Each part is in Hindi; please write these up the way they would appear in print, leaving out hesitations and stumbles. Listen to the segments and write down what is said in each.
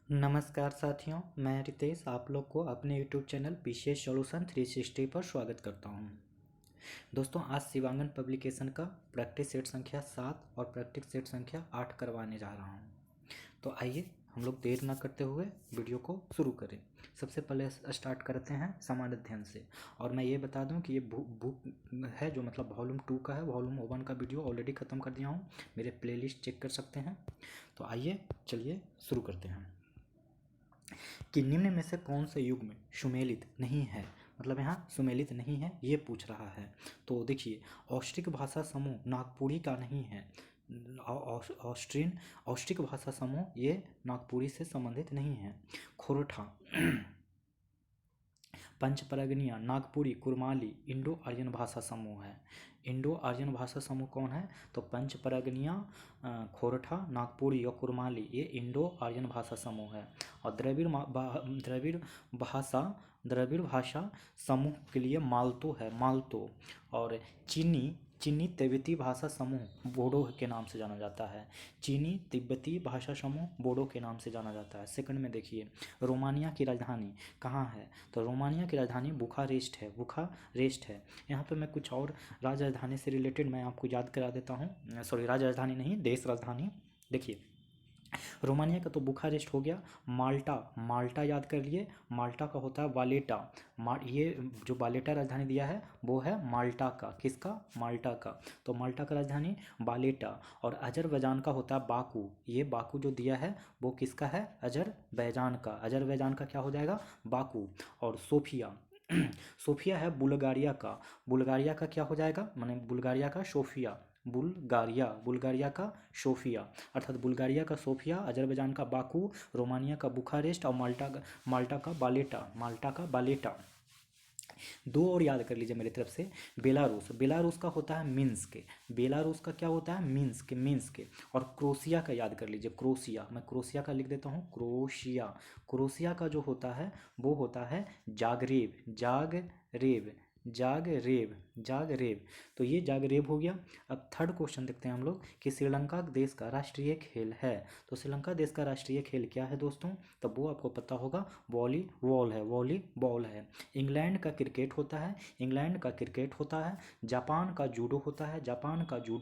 नमस्कार साथियों, मैं रितेश आप लोग को अपने YouTube चैनल पीसीएस सॉल्यूशन 360 पर स्वागत करता हूं। दोस्तों, आज शिवांगन पब्लिकेशन का प्रैक्टिस सेट संख्या 7 और प्रैक्टिस सेट संख्या 8 करवाने जा रहा हूं। तो आइए हम लोग देर न करते हुए वीडियो को शुरू करें। सबसे पहले स्टार्ट करते हैं सामान्य अध्ययन से। और मैं ये बता दूं कि ये बुक है जो मतलब वॉल्यूम 2 का है। वॉल्यूम 1 का वीडियो ऑलरेडी ख़त्म कर दिया हूँ, मेरे प्लेलिस्ट चेक कर सकते हैं। तो आइए चलिए शुरू करते हैं कि निम्न में से कौन से युग में सुमेलित नहीं है। मतलब यहाँ सुमेलित नहीं है ये पूछ रहा है। तो देखिए, ऑस्ट्रिक भाषा समूह नागपुरी का नहीं है। ऑस्ट्रिक भाषा समूह ये नागपुरी से संबंधित नहीं है। खोरठा पंचपरगनिया नागपुरी कुरमाली इंडो आर्यन भाषा समूह है। इंडो आर्यन भाषा समूह कौन है? तो पंचपरगनिया, खोरठा, नागपुरी और कुरमाली ये इंडो आर्यन भाषा समूह है। और द्रविड़ भाषा समूह के लिए मालतो है, मालतो। और चीनी तिब्बती भाषा समूह बोडो के नाम से जाना जाता है। चीनी तिब्बती भाषा समूह बोडो के नाम से जाना जाता है। सेकंड में देखिए, रोमानिया की राजधानी कहाँ है? तो रोमानिया की राजधानी बुखारेस्ट है, बुखारेस्ट है। यहाँ पे मैं कुछ और राजधानी से रिलेटेड मैं आपको याद करा देता हूँ। सॉरी, राजधानी नहीं, देश राजधानी। देखिए, रोमानिया का तो बुखारेस्ट हो गया। माल्टा याद कर लिए, माल्टा का होता है वालेटा। ये जो वालेटा राजधानी दिया है वो है माल्टा का। किसका? माल्टा का। तो माल्टा का राजधानी वालेटा। और अजरबैजान का होता है बाकू। ये बाकू जो दिया है वो किसका है? अजरबैजान का। अजरबैजान का क्या हो जाएगा? बाकू। और सोफिया सोफिया है बुल्गारिया का। बुल्गारिया का क्या हो जाएगा? माने बुल्गारिया का सोफिया। बुल्गारिया का सोफिया, अर्थात बुल्गारिया का सोफिया, अजरबैजान का बाकू, रोमानिया का बुखारेस्ट और माल्टा का बालेटा। दो और याद कर लीजिए मेरी तरफ से। बेलारूस का होता है मिन्स्क। बेलारूस का क्या होता है? मिन्स्क। और क्रोशिया का याद कर लीजिए, क्रोशिया। मैं क्रोशिया का लिख देता हूँ, क्रोशिया का जो होता है वो होता है जागरेब। तो ये जागरेब हो गया। अब थर्ड क्वेश्चन देखते हैं हम लोग कि श्रीलंका देश का राष्ट्रीय खेल है। तो श्रीलंका देश का राष्ट्रीय खेल क्या है दोस्तों? तो वो आपको पता होगा, वॉलीबॉल है। इंग्लैंड का क्रिकेट होता है। जापान का जूडो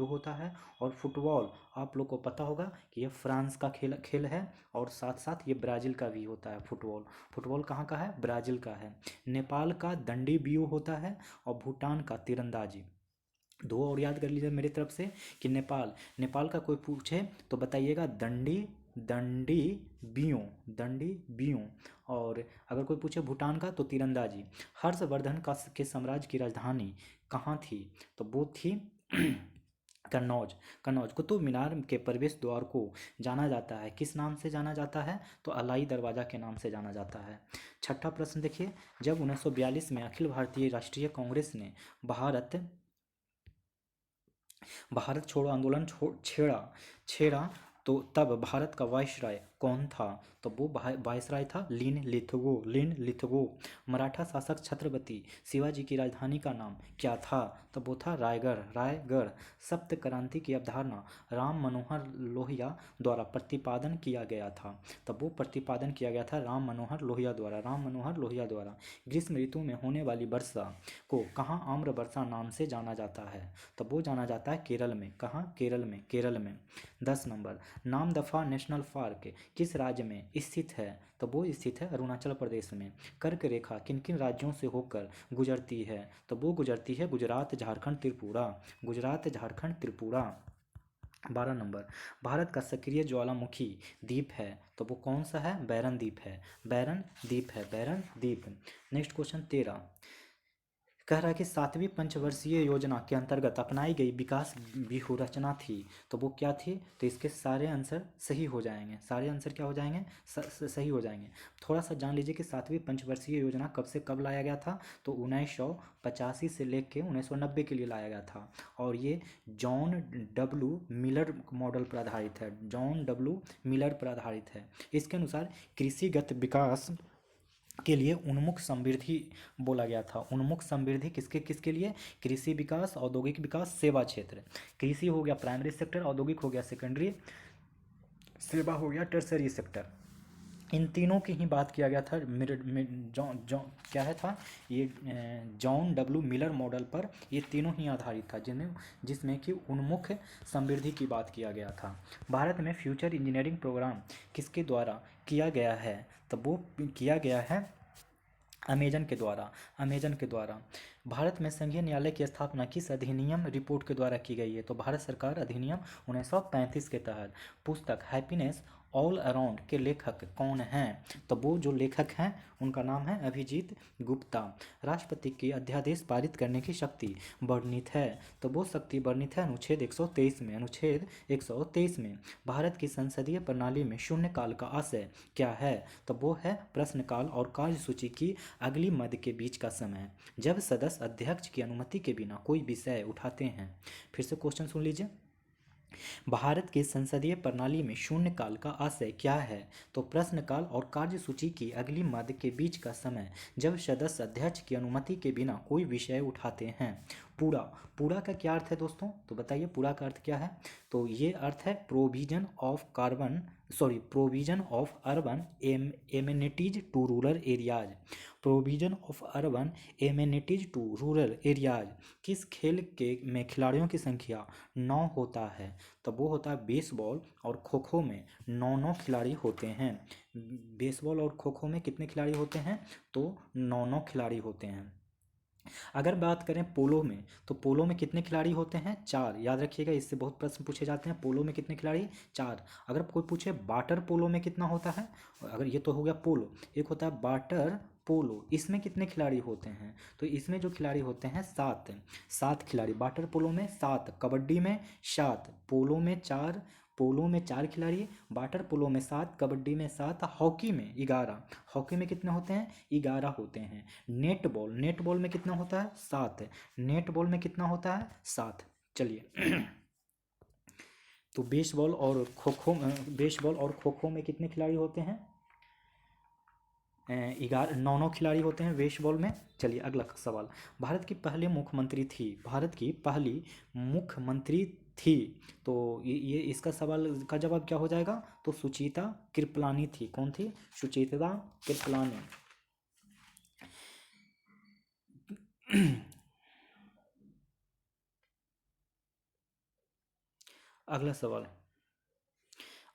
होता है। और फुटबॉल आप लोग को पता होगा कि ये फ्रांस का खेल है। और साथ साथ ये ब्राज़ील का भी होता है। फुटबॉल कहाँ का है? ब्राज़ील का है। नेपाल का दंडी बियो होता है। और भूटान का तीरंदाजी। दो और याद कर लीजिए मेरी तरफ से कि नेपाल का कोई पूछे तो बताइएगा दंडी बियों। और अगर कोई पूछे भूटान का तो तीरंदाजी। हर्षवर्धन का के साम्राज्य की राजधानी कहाँ थी? तो वो थी कन्नौज। कुतुब मीनार के प्रवेश द्वार को जाना जाता है, किस नाम से जाना जाता है? तो अलाई दरवाज़ा के नाम से जाना जाता है। छठा प्रश्न देखिए, जब 1942 में अखिल भारतीय राष्ट्रीय कांग्रेस ने भारत छोड़ो आंदोलन छेड़ा तो तब भारत का वायसराय कौन था? तो वो वायसराय था लिन लिथगो। मराठा शासक छत्रपति शिवाजी की राजधानी का नाम क्या था? तो वो था रायगढ़। सप्त क्रांति की अवधारणा राम मनोहर लोहिया द्वारा प्रतिपादन किया गया था। तब वो प्रतिपादन किया गया था राम मनोहर लोहिया द्वारा। ग्रीष्म ऋतु में होने वाली वर्षा को कहाँ आम्र वर्षा नाम से जाना जाता है? तब वो जाना जाता है केरल में। कहाँ? केरल में। 10 नंबर, नामदफा नेशनल पार्क किस राज्य में स्थित है? तो वो स्थित है अरुणाचल प्रदेश में। कर्क रेखा किन किन राज्यों से होकर गुजरती है? तो वो गुजरती है गुजरात, झारखंड, त्रिपुरा। 12 नंबर, भारत का सक्रिय ज्वालामुखी द्वीप है तो वो कौन सा है? बैरन द्वीप। नेक्स्ट क्वेश्चन 13 कह रहा है कि 7वीं पंचवर्षीय योजना के अंतर्गत अपनाई गई विकास व्यूहरचना थी। तो वो क्या थी? तो इसके सारे आंसर सही हो जाएंगे। क्या हो जाएंगे? सही हो जाएंगे। थोड़ा सा जान लीजिए कि 7वीं पंचवर्षीय योजना कब से कब लाया गया था? तो 1985 से लेकर 1990 के लिए लाया गया था। और ये जॉन डब्ल्यू मिलर मॉडल पर आधारित है। इसके अनुसार कृषिगत विकास के लिए उन्मुख समृद्धि बोला गया था। उन्मुख समृद्धि किसके लिए? कृषि विकास, औद्योगिक विकास, सेवा क्षेत्र। कृषि हो गया प्राइमरी सेक्टर, औद्योगिक हो गया सेकेंडरी, सेवा हो गया टर्सरी सेक्टर। इन तीनों की ही बात किया गया था। जॉन जॉन क्या है था ये, जॉन डब्ल्यू मिलर मॉडल पर ये तीनों ही आधारित था, जिसमें कि उन्मुख समृद्धि की बात किया गया था। भारत में फ्यूचर इंजीनियरिंग प्रोग्राम किसके द्वारा किया गया है? तो वो किया गया है अमेजन के द्वारा। अमेजन के द्वारा। भारत में संघीय न्यायालय की स्थापना किस अधिनियम रिपोर्ट के द्वारा की गई है? तो भारत सरकार अधिनियम 1935 के तहत। पुस्तक हैप्पीनेस ऑल अराउंड के लेखक कौन हैं? तो वो जो लेखक हैं उनका नाम है अभिजीत गुप्ता। राष्ट्रपति की अध्यादेश पारित करने की शक्ति वर्णित है। तो वो शक्ति वर्णित है अनुच्छेद 123 में। अनुच्छेद 123 में। भारत की संसदीय प्रणाली में शून्यकाल का आशय क्या है? तो वो है प्रश्नकाल और कार्यसूची की अगली मद के बीच का समय, जब सदस्य अध्यक्ष की अनुमति के बिना कोई विषय उठाते हैं। फिर से क्वेश्चन सुन लीजिए। भारत की संसदीय प्रणाली में शून्यकाल का आशय क्या है? तो प्रश्नकाल और कार्यसूची की अगली मद के बीच का समय, जब सदस्य अध्यक्ष की अनुमति के बिना कोई विषय उठाते हैं। पूरा। पूरा का क्या अर्थ है दोस्तों? तो बताइए पूरा का अर्थ क्या है? तो ये अर्थ है provision of urban amenities to rural areas. Provision of urban amenities to rural areas. किस खेल के में खिलाड़ियों की संख्या 9 होता है? तो वो होता है बेसबॉल और खो खो में 9 खिलाड़ी होते हैं। बेसबॉल और खो खो में कितने खिलाड़ी होते हैं? तो 9 खिलाड़ी होते हैं। अगर बात करें पोलो में, तो पोलो में कितने खिलाड़ी होते हैं? 4। याद रखिएगा, इससे बहुत प्रश्न पूछे जाते हैं। पोलो में कितने खिलाड़ी? 4। अगर कोई पूछे वाटर पोलो में कितना होता है, अगर ये तो हो गया पोलो, एक होता है वाटर पोलो, इसमें कितने खिलाड़ी होते हैं? तो इसमें जो खिलाड़ी होते हैं 7। 7 खिलाड़ी वाटर पोलो में, 7 कबड्डी में, 7 पोलो में, 4 पोलो में 4 खिलाड़ी, वाटर पोलो में 7, कबड्डी में 7, हॉकी में 11। हॉकी में कितने होते हैं? 11 होते हैं। नेट बॉल में कितना होता है? 7। नेट बॉल में कितना होता है? 7। चलिए तो बेसबॉल और खो खो में कितने खिलाड़ी होते हैं? 9 खिलाड़ी होते हैं बेसबॉल में। चलिए अगला सवाल। भारत की पहली मुख्यमंत्री थी। तो ये इसका सवाल का जवाब क्या हो जाएगा? तो सुचिता कृपलानी थी। कौन थी? सुचिता कृपलानी। अगला सवाल।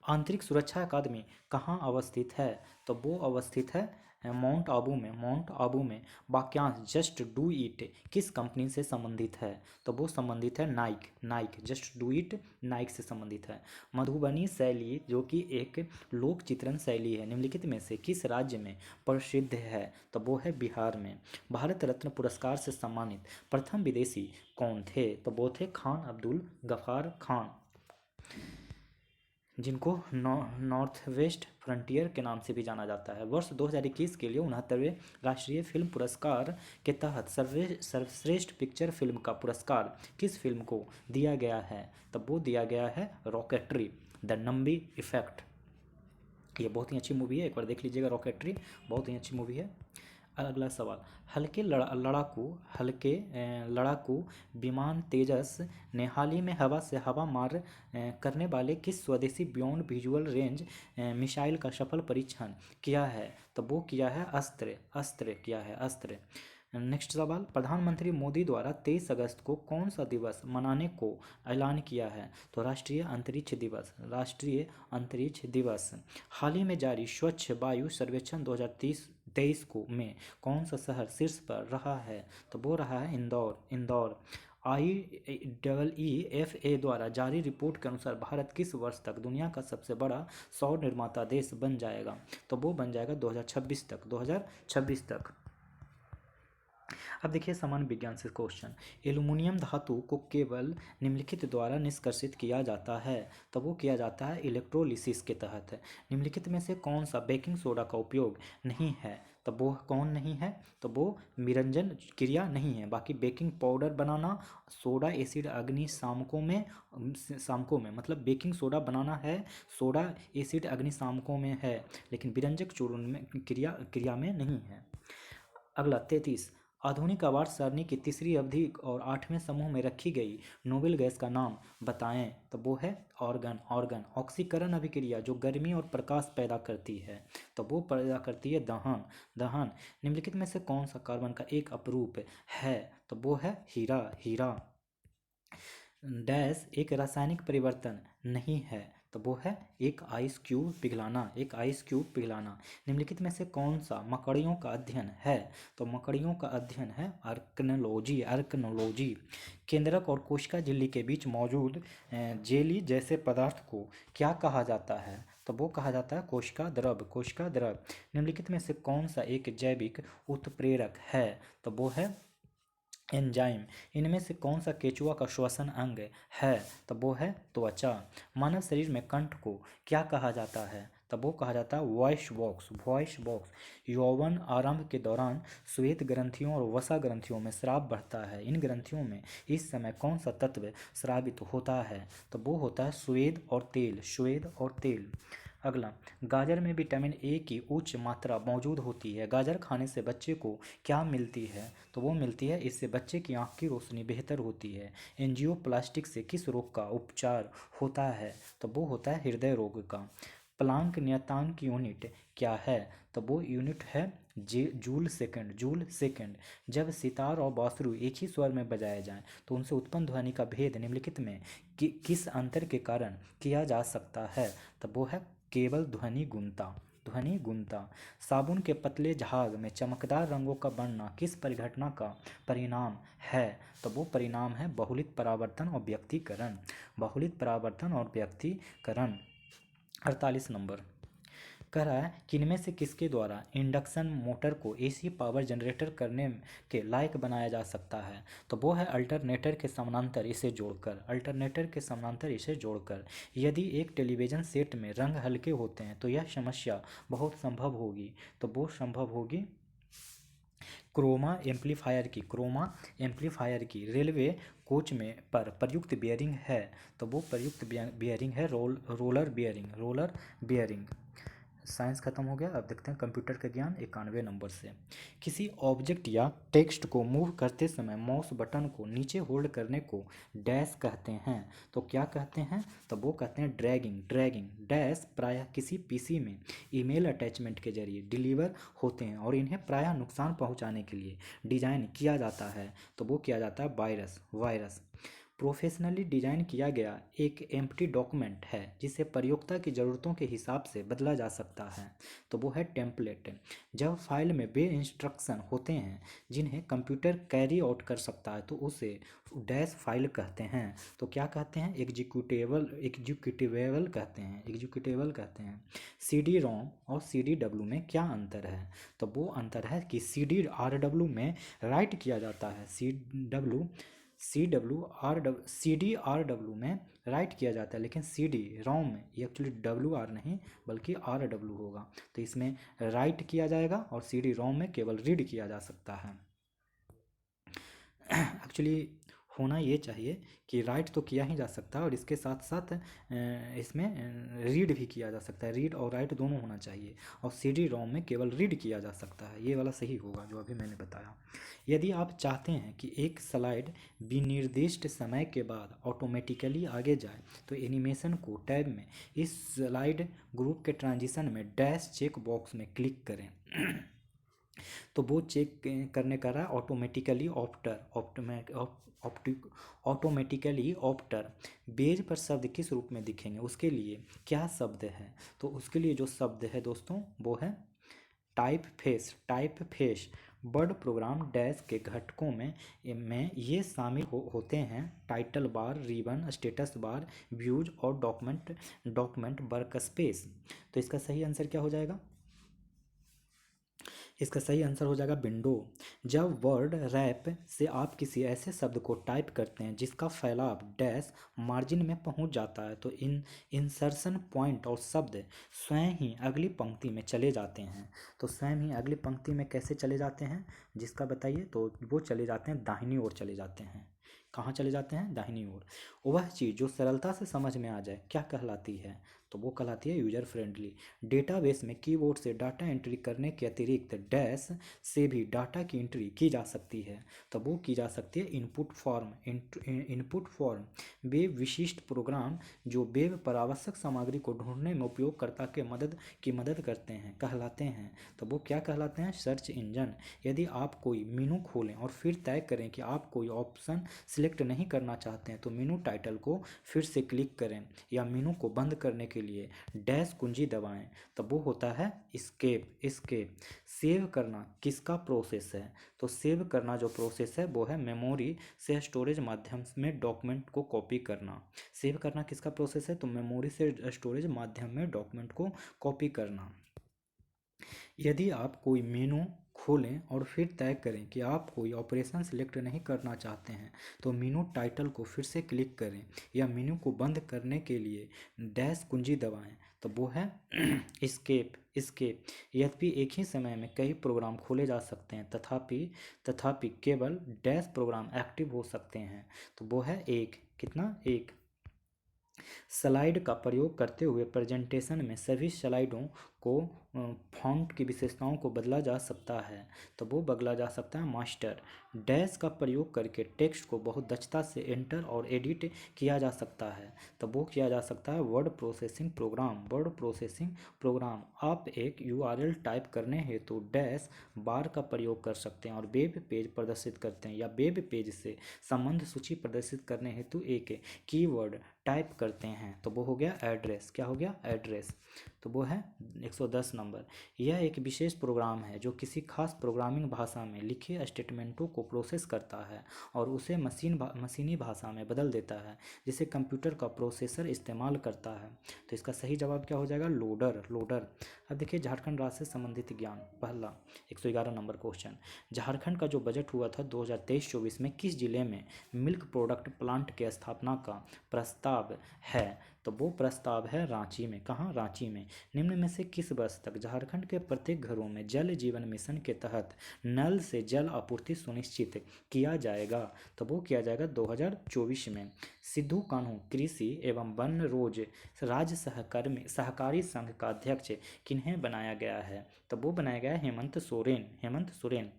आंतरिक सुरक्षा अकादमी कहाँ अवस्थित है? तो वो अवस्थित है माउंट आबू में। माउंट आबू में। वाक्यांश जस्ट डू इट किस कंपनी से संबंधित है? तो वो संबंधित है Naik. Just do it Naik से संबंधित है। मधुबनी शैली जो कि एक लोक चित्रण शैली है, निम्नलिखित में से किस राज्य में प्रसिद्ध है? तो वो है बिहार में। भारत रत्न पुरस्कार से सम्मानित प्रथम विदेशी कौन थे? तो वो थे खान अब्दुल गफ्फार खान, जिनको नॉर्थ वेस्ट फ्रंटियर के नाम से भी जाना जाता है। वर्ष 2021 के लिए 69वें राष्ट्रीय फिल्म पुरस्कार के तहत सर्वश्रेष्ठ पिक्चर फिल्म का पुरस्कार किस फिल्म को दिया गया है? तब वो दिया गया है रॉकेटरी, द नंबी इफेक्ट। ये बहुत ही अच्छी मूवी है, एक बार देख लीजिएगा रॉकेटरी, बहुत ही अच्छी मूवी है। अगला सवाल। लड़ाकू विमान तेजस ने हाल ही में हवा से हवा मार करने वाले किस स्वदेशी बियॉन्ड विजुअल रेंज मिसाइल का सफल परीक्षण किया है? तो वो किया है अस्त्र किया है अस्त्र। नेक्स्ट सवाल। प्रधानमंत्री मोदी द्वारा 23 अगस्त को कौन सा दिवस मनाने को ऐलान किया है? तो राष्ट्रीय अंतरिक्ष दिवस। राष्ट्रीय अंतरिक्ष दिवस। हाल ही में जारी स्वच्छ वायु सर्वेक्षण 2023 को में कौन सा शहर शीर्ष पर रहा है? तो वो रहा है इंदौर। IEEFA द्वारा जारी रिपोर्ट के अनुसार भारत किस वर्ष तक दुनिया का सबसे बड़ा सौर निर्माता देश बन जाएगा? तो वो बन जाएगा 2026 तक। अब देखिए सामान्य विज्ञान से क्वेश्चन। एल्युमिनियम धातु को केवल निम्नलिखित द्वारा निष्कर्षित किया जाता है? तो वो किया जाता है इलेक्ट्रोलिसिस के तहत। निम्नलिखित में से कौन सा बेकिंग सोडा का उपयोग नहीं है? तो वो कौन नहीं है? तो वो विरंजन क्रिया नहीं है। बाकी बेकिंग पाउडर बनाना, सोडा एसिड अग्निशामकों में मतलब बेकिंग सोडा बनाना है, सोडा एसिड अग्निशामकों में है, लेकिन विरंजक चूर्ण में क्रिया में नहीं है। अगला 33। आधुनिक अवार्ड सरणी की तीसरी अवधि और 8वें समूह में रखी गई नोबेल गैस का नाम बताएं। तो वो है ऑर्गन। ऑर्गन ऑक्सीकरण अभिक्रिया जो गर्मी और प्रकाश पैदा करती है, तो वो पैदा करती है दहन। दहन निम्नलिखित में से कौन सा कार्बन का एक अपरूप है? तो वो है हीरा। हीरा डैश एक रासायनिक परिवर्तन नहीं है, तो वो है एक आइस क्यूब पिघलाना। एक आइस क्यूब पिघलाना। निम्नलिखित में से कौन सा मकड़ियों का अध्ययन है? तो मकड़ियों का अध्ययन है आर्कनोलॉजी। आर्कनोलॉजी केंद्रक और कोशिका झिल्ली के बीच मौजूद जेली जैसे पदार्थ को क्या कहा जाता है? तो वो कहा जाता है कोशिका द्रव। कोशिका द्रव निम्नलिखित में से कौन सा एक जैविक उत्प्रेरक है? तो वो है एंजाइम। इनमें से कौन सा केंचुआ का श्वसन अंग है? तो वो है त्वचा। मानव शरीर में कंठ को क्या कहा जाता है? तब वो कहा जाता है वॉइस बॉक्स। वॉइस बॉक्स यौवन आरंभ के दौरान श्वेत ग्रंथियों और वसा ग्रंथियों में स्राव बढ़ता है। इन ग्रंथियों में इस समय कौन सा तत्व स्रावित होता है? तो वो होता है स्वेद और तेल। स्वेद और तेल। अगला, गाजर में विटामिन ए की उच्च मात्रा मौजूद होती है। गाजर खाने से बच्चे को क्या मिलती है? तो वो मिलती है इससे बच्चे की आँख की रोशनी बेहतर होती है। एंजियोप्लास्टिक से किस रोग का उपचार होता है? तो वो होता है हृदय रोग का। प्लांक नियतांक यूनिट क्या है? तो वो यूनिट है जूल सेकंड। Joule second. जब सितार और बांसुरी एक ही स्वर में बजाए जाएं तो उनसे उत्पन्न ध्वनि का भेद निम्नलिखित में किस अंतर के कारण किया जा सकता है? तो वो है केवल ध्वनि गुणता। ध्वनि गुणता। साबुन के पतले झाग में चमकदार रंगों का बनना किस परिघटना का परिणाम है? तो वो परिणाम है बहुलित परावर्तन और व्यक्तीकरण। बहुलित परावर्तन और व्यक्तीकरण। 48 नंबर कह रहा है कि इनमें से किसके द्वारा इंडक्शन मोटर को एसी पावर जनरेटर करने के लायक बनाया जा सकता है? तो वो है अल्टरनेटर के समानांतर इसे जोड़कर। अल्टरनेटर के समानांतर इसे जोड़कर। यदि एक टेलीविज़न सेट में रंग हल्के होते हैं तो यह समस्या बहुत संभव होगी। तो वो संभव होगी क्रोमा एम्पलीफायर की। क्रोमा एम्पलीफायर की। रेलवे कोच में पर प्रयुक्त बियरिंग है? तो वो प्रयुक्त बियरिंग है roller bearing. Roller bearing. Science खत्म हो गया। अब देखते हैं कंप्यूटर का ज्ञान 91 नंबर से। किसी ऑब्जेक्ट या टेक्स्ट को मूव करते समय माउस बटन को नीचे होल्ड करने को डैश कहते हैं। तो क्या कहते हैं? तो वो कहते हैं ड्रैगिंग। ड्रैगिंग डैश प्रायः किसी पीसी में ईमेल अटैचमेंट के जरिए डिलीवर होते हैं और इन्हें प्रायः नुकसान पहुंचाने के लिए डिजाइन किया जाता है। तो वो किया जाता है वायरस। वायरस प्रोफेशनली डिजाइन किया गया एक एम्प्टी डॉक्यूमेंट है जिसे प्रयोक्ता की ज़रूरतों के हिसाब से बदला जा सकता है। तो वो है टेम्पलेट। जब फाइल में वे इंस्ट्रक्शन होते हैं जिन्हें कंप्यूटर कैरी आउट कर सकता है तो उसे डैश फाइल कहते हैं। तो क्या कहते हैं? एग्जीक्यूटेबल। एग्जीक्यूटिवेबल कहते हैं। एग्जीक्यूटेबल कहते हैं। सी डी रोम और सी डी डब्ल्यू में क्या अंतर है? तो वो अंतर है कि सी डी आर डब्ल्यू में राइट किया जाता है। सी डी आर डब्ल्यू में राइट किया जाता है, लेकिन सी डी रोम में ये एक्चुअली डब्ल्यू आर नहीं बल्कि आर डब्ल्यू होगा। तो इसमें राइट किया जाएगा और सी डी रोम में केवल रीड किया जा सकता है। एक्चुअली होना ये चाहिए कि राइट तो किया ही जा सकता है और इसके साथ साथ इसमें रीड भी किया जा सकता है। रीड और राइट दोनों होना चाहिए और सी डी रोम में केवल रीड किया जा सकता है। ये वाला सही होगा जो अभी मैंने बताया। यदि आप चाहते हैं कि एक स्लाइड विनिर्दिष्ट समय के बाद ऑटोमेटिकली आगे जाए तो एनिमेशन को टैब में इस स्लाइड ग्रुप के ट्रांजिशन में डैश चेक बॉक्स में क्लिक करें। तो वो चेक करने का रहा ऑटोमेटिकली ऑटोमेटिकली ऑप्टर पेज पर शब्द किस रूप में दिखेंगे उसके लिए क्या शब्द है? तो उसके लिए जो शब्द है दोस्तों वो है type face. Type face word program dash के घटकों में ये शामिल होते हैं title bar, ribbon, status bar, views और डॉक्यूमेंट वर्कस्पेस। तो इसका सही आंसर क्या हो जाएगा? इसका सही आंसर हो जाएगा विंडो। जब वर्ड रैप से आप किसी ऐसे शब्द को टाइप करते हैं जिसका फैलाव डैश मार्जिन में पहुंच जाता है तो इंसर्शन पॉइंट और शब्द स्वयं ही अगली पंक्ति में चले जाते हैं। तो स्वयं ही अगली पंक्ति में कैसे चले जाते हैं जिसका बताइए? तो वो चले जाते हैं दाहिनी ओर चले जाते हैं। कहाँ चले जाते हैं? दाहिनी ओर। वह चीज़ जो सरलता से समझ में आ जाए क्या कहलाती है? तो वो कहलाती है यूजर फ्रेंडली। डेटाबेस में कीबोर्ड से डाटा एंट्री करने के अतिरिक्त डैश से भी डाटा की एंट्री की जा सकती है, तो वो की जा सकती है input form. Input form web विशिष्ट प्रोग्राम जो वेब पर आवश्यक सामग्री को ढूंढने में उपयोगकर्ता के मदद करते हैं कहलाते हैं, तो वो क्या कहलाते हैं? Search engine. यदि आप कोई मेनू खोलें और फिर तय करें कि आप कोई ऑप्शन सिलेक्ट नहीं करना चाहते हैं, तो मेनू टाइटल को फिर से क्लिक करें या मेनू को बंद करने के लिए डैश कुंजी दबाएं, तो वो होता है एस्केप। एस्केप। सेव करना किसका प्रोसेस है? तो सेव करना जो प्रोसेस है वो है मेमोरी से स्टोरेज माध्यम में डॉक्यूमेंट को कॉपी करना। सेव करना किसका प्रोसेस है? तो मेमोरी से स्टोरेज माध्यम में डॉक्यूमेंट को कॉपी करना। यदि आप कोई मेनू खोलें और फिर तय करें कि आप कोई ऑपरेशन सिलेक्ट नहीं करना चाहते हैं, तो मेनू टाइटल को फिर से क्लिक करें या मेनू को बंद करने के लिए डैश कुंजी दबाएं, तो वो है एस्केप। एस्केप। यद्यपि एक ही समय में कई प्रोग्राम खोले जा सकते हैं, तथापि केवल डैश प्रोग्राम एक्टिव हो सकते हैं, तो वो है एक। कितना? एक। स्लाइड का प्रयोग करते हुए प्रेजेंटेशन में सभी स्लाइडों को फॉन्ट की विशेषताओं को बदला जा सकता है, तो वो बदला जा सकता है मास्टर। डैश का प्रयोग करके टेक्स्ट को बहुत दक्षता से एंटर और एडिट किया जा सकता है, तो वो किया जा सकता है word processing program. Word processing program. आप एक यूआरएल टाइप करने हेतु डैश बार का प्रयोग कर सकते हैं और वेब पेज प्रदर्शित करते हैं, या वेब पेज से संबंध सूची प्रदर्शित करने हेतु एक कीवर्ड टाइप करते हैं, तो वो हो गया एड्रेस। क्या हो गया? एड्रेस। तो वो है 110 नंबर। यह एक विशेष प्रोग्राम है जो किसी खास प्रोग्रामिंग भाषा में लिखे स्टेटमेंटों को प्रोसेस करता है और उसे मशीनी भाषा में बदल देता है, जिसे कंप्यूटर का प्रोसेसर इस्तेमाल करता है। तो इसका सही जवाब क्या हो जाएगा? लोडर। लोडर। अब देखिए झारखंड राज्य से संबंधित ज्ञान। पहला 111 नंबर क्वेश्चन। झारखंड का जो बजट हुआ था 2023-24 में किस जिले में मिल्क प्रोडक्ट प्लांट के स्थापना का प्रस्ताव है? तो वो प्रस्ताव है रांची में। कहाँ? रांची में। निम्न में से किस वर्ष तक झारखंड के प्रत्येक घरों में जल जीवन मिशन के तहत नल से जल आपूर्ति सुनिश्चित किया जाएगा? तो वो किया जाएगा 2024 में। सिद्धू कान्हू कृषि एवं वन रोज राज्य सहकारी संघ का अध्यक्ष किन्हें बनाया गया है? तो वो बनाया गया है हेमंत सोरेन। हेमंत सोरेन।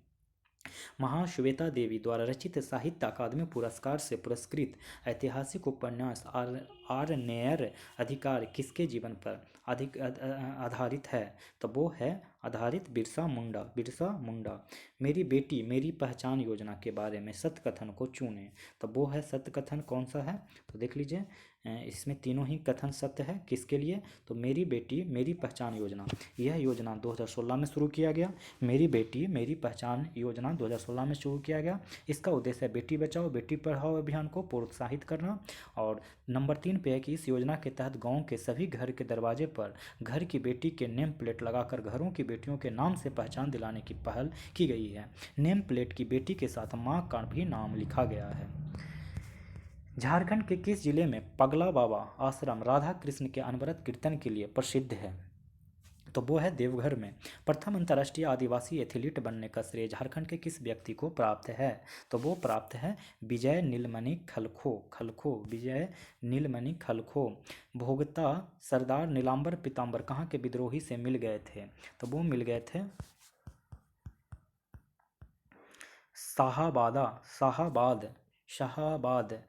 महाश्वेता देवी द्वारा रचित साहित्य अकादमी पुरस्कार से पुरस्कृत ऐतिहासिक उपन्यास आर्यनेयर अधिकार किसके जीवन पर आधारित है? तो वो है आधारित बिरसा मुंडा। बिरसा मुंडा। मेरी बेटी मेरी पहचान योजना के बारे में सत्य कथन को चुनें, तो वो है सत्य कथन। कौन सा है? तो देख लीजिए, इसमें तीनों ही कथन सत्य है। किसके लिए? तो मेरी बेटी मेरी पहचान योजना। यह योजना 2016 में शुरू किया गया। मेरी बेटी मेरी पहचान योजना 2016 में शुरू किया गया। इसका उद्देश्य है बेटी बचाओ बेटी पढ़ाओ अभियान को प्रोत्साहित करना। और नंबर 3 पे है कि इस योजना के तहत गांव के सभी घर के दरवाजे पर घर की बेटी के नेम प्लेट लगाकर घरों की बेटियों के नाम से पहचान दिलाने की पहल की गई है। नेम प्लेट की बेटी के साथ माँ का भी नाम लिखा गया है। झारखंड के किस जिले में पगला बाबा आश्रम राधा कृष्ण के अनवरत कीर्तन के लिए प्रसिद्ध है? तो वो है देवघर में। प्रथम अंतर्राष्ट्रीय आदिवासी एथलीट बनने का श्रेय झारखंड के किस व्यक्ति को प्राप्त है? तो वो प्राप्त है विजय नीलमणि खलखो। खलखो। विजय नीलमणि खलखो। भोगता सरदार नीलांबर पीताम्बर कहाँ के विद्रोही से मिल गए थे? तो वो मिल गए थे शाहाबाद।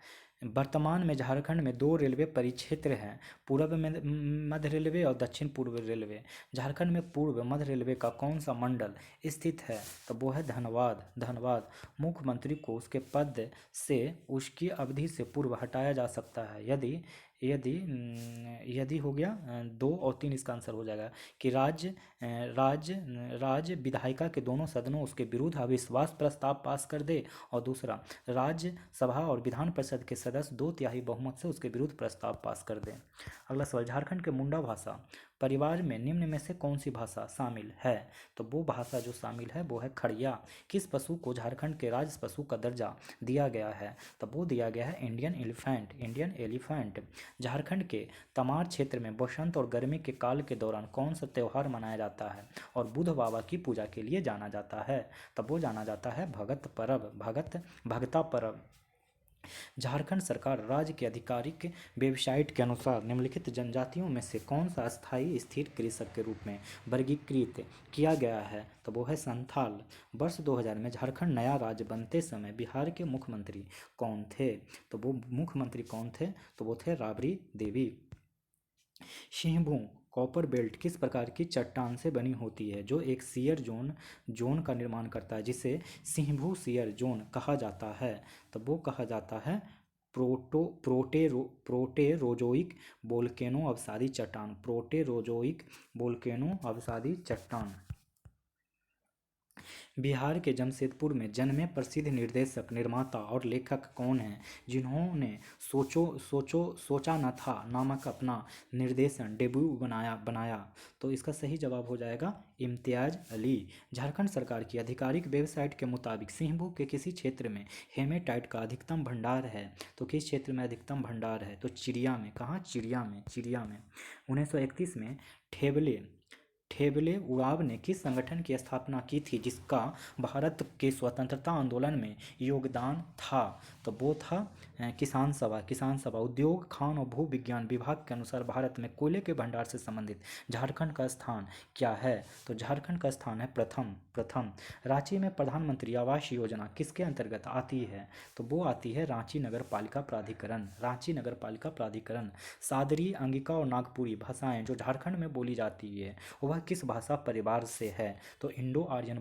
वर्तमान में झारखंड में 2 रेलवे परिक्षेत्र हैं, पूर्व मध्य रेलवे और दक्षिण पूर्व रेलवे। झारखंड में पूर्व मध्य रेलवे का कौन सा मंडल स्थित है? तो वो है धनबाद। धनबाद। मुख्यमंत्री को उसके पद से उसकी अवधि से पूर्व हटाया जा सकता है यदि यदि यदि हो गया 2 और 3 इसका आंसर हो जाएगा कि राज्य विधायिका के दोनों सदनों उसके विरुद्ध अविश्वास प्रस्ताव पास कर दे, और दूसरा राज्यसभा और विधान परिषद के सदस्य 2/3 बहुमत से उसके विरुद्ध प्रस्ताव पास कर दें। अगला सवाल। झारखंड के मुंडा भाषा परिवार में निम्न में से कौन सी भाषा शामिल है? तो वो भाषा जो शामिल है वो है खड़िया। किस पशु को झारखंड के राज पशु का दर्जा दिया गया है? तो वो दिया गया है Indian elephant. Indian elephant. Jharkhand के तमार क्षेत्र में बसंत और गर्मी के काल के दौरान कौन सा त्यौहार मनाया जाता है और बुध बाबा की पूजा के लिए जाना जाता है? तब वो जाना जाता है भगत पर्व। भगता पर्व। झारखंड सरकार राज्य के आधिकारिक वेबसाइट के अनुसार निम्नलिखित जनजातियों में से कौन सा स्थायी स्थिर कृषक के रूप में वर्गीकृत किया गया है? तो वो है संथाल। वर्ष 2000 में झारखंड नया राज्य बनते समय बिहार के मुख्यमंत्री कौन थे? तो वो मुख्यमंत्री कौन थे? तो वो थे राबड़ी देवी। सिंहभू कॉपर बेल्ट किस प्रकार की चट्टान से बनी होती है जो एक शियर जोन का निर्माण करता है, जिसे सिंहभू शियर जोन कहा जाता है? तो वो कहा जाता है प्रोटेरोजोइक वोल्केनो अवसादी चट्टान। प्रोटेरोजोइक वोल्केनो अवसादी चट्टान। बिहार के जमशेदपुर में जन्मे प्रसिद्ध निर्देशक, निर्माता और लेखक कौन हैं जिन्होंने सोचा न था नामक अपना निर्देशन डेब्यू बनाया? तो इसका सही जवाब हो जाएगा इम्तियाज अली। झारखंड सरकार की आधिकारिक वेबसाइट के मुताबिक सिंहभू के किसी क्षेत्र में हेमेटाइट का अधिकतम भंडार है? तो किस क्षेत्र में अधिकतम भंडार है? तो चिड़िया में। कहाँ? चिड़िया में। 1931 में ठेबले उराव ने किस संगठन की स्थापना की थी जिसका भारत के स्वतंत्रता आंदोलन में योगदान था? तो वो था किसान सभा। उद्योग, खान और भू विज्ञान विभाग के अनुसार भारत में कोयले के भंडार से संबंधित झारखंड का स्थान क्या है? तो झारखंड का स्थान है प्रथम। रांची में प्रधानमंत्री आवास योजना किसके अंतर्गत आती है? तो वो आती है रांची नगर पालिका प्राधिकरण। सादरी, अंगिका और नागपुरी भाषाएं जो झारखंड में बोली जाती है वह किस भाषा परिवार से है? तो इंडो आर्यन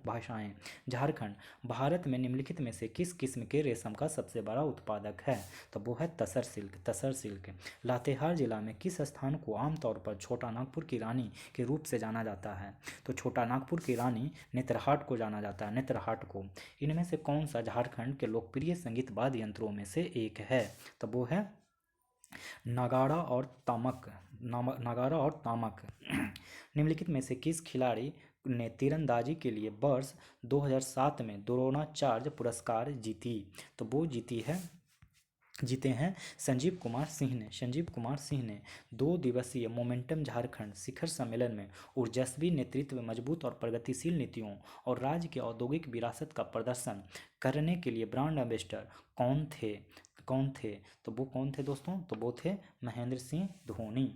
भाषाएं। झारखंड भारत में निम्नलिखित में से किस किस्म के रेशम का सबसे बड़ा उत्पादक है? तो वो है तसर सिल्क। लातेहार जिला में किस स्थान को आमतौर पर छोटा नागपुर की रानी के रूप से जाना जाता है? तो छोटा नागपुर की रानी नेतरहाट को जाना जाता है, नेतरहाट को। इनमें से कौन सा झारखंड के लोकप्रिय संगीत वाद्य यंत्रों में से एक है? तो वो है नगाड़ा और तामक। निम्नलिखित में से किस खिलाड़ी ने तीरंदाजी के लिए वर्ष 2007 में द्रोणाचार्य पुरस्कार जीती? तो वो जीते हैं संजीव कुमार सिंह ने। 2 दिवसीय मोमेंटम झारखंड शिखर सम्मेलन में ऊर्जस्वी नेतृत्व, मजबूत और प्रगतिशील नीतियों और राज्य की औद्योगिक विरासत का प्रदर्शन करने के लिए ब्रांड एम्बेसडर कौन थे? तो वो कौन थे दोस्तों? तो वो थे महेंद्र सिंह धोनी।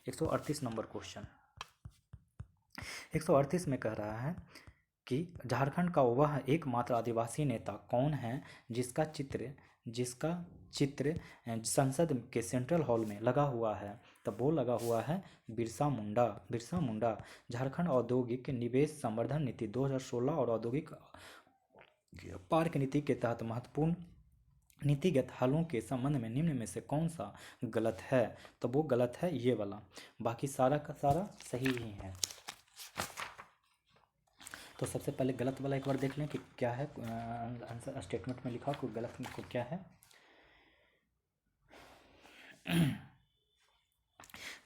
138 number question. 138 में कह रहा है कि झारखंड का वह एकमात्र आदिवासी नेता कौन है जिसका चित्र संसद के सेंट्रल हॉल में लगा हुआ है? तब वो लगा हुआ है बिरसा मुंडा। झारखंड औद्योगिक निवेश संवर्धन नीति 2016 और औद्योगिक पार्क नीति के तहत महत्वपूर्ण नीतिगत हलों के संबंध में निम्न में से कौन सा गलत है? तो वो गलत है ये वाला, बाकी सारा का सारा सही ही है। तो सबसे पहले गलत वाला एक बार देख लें कि क्या है आंसर स्टेटमेंट में लिखा, कोई गलत को क्या है।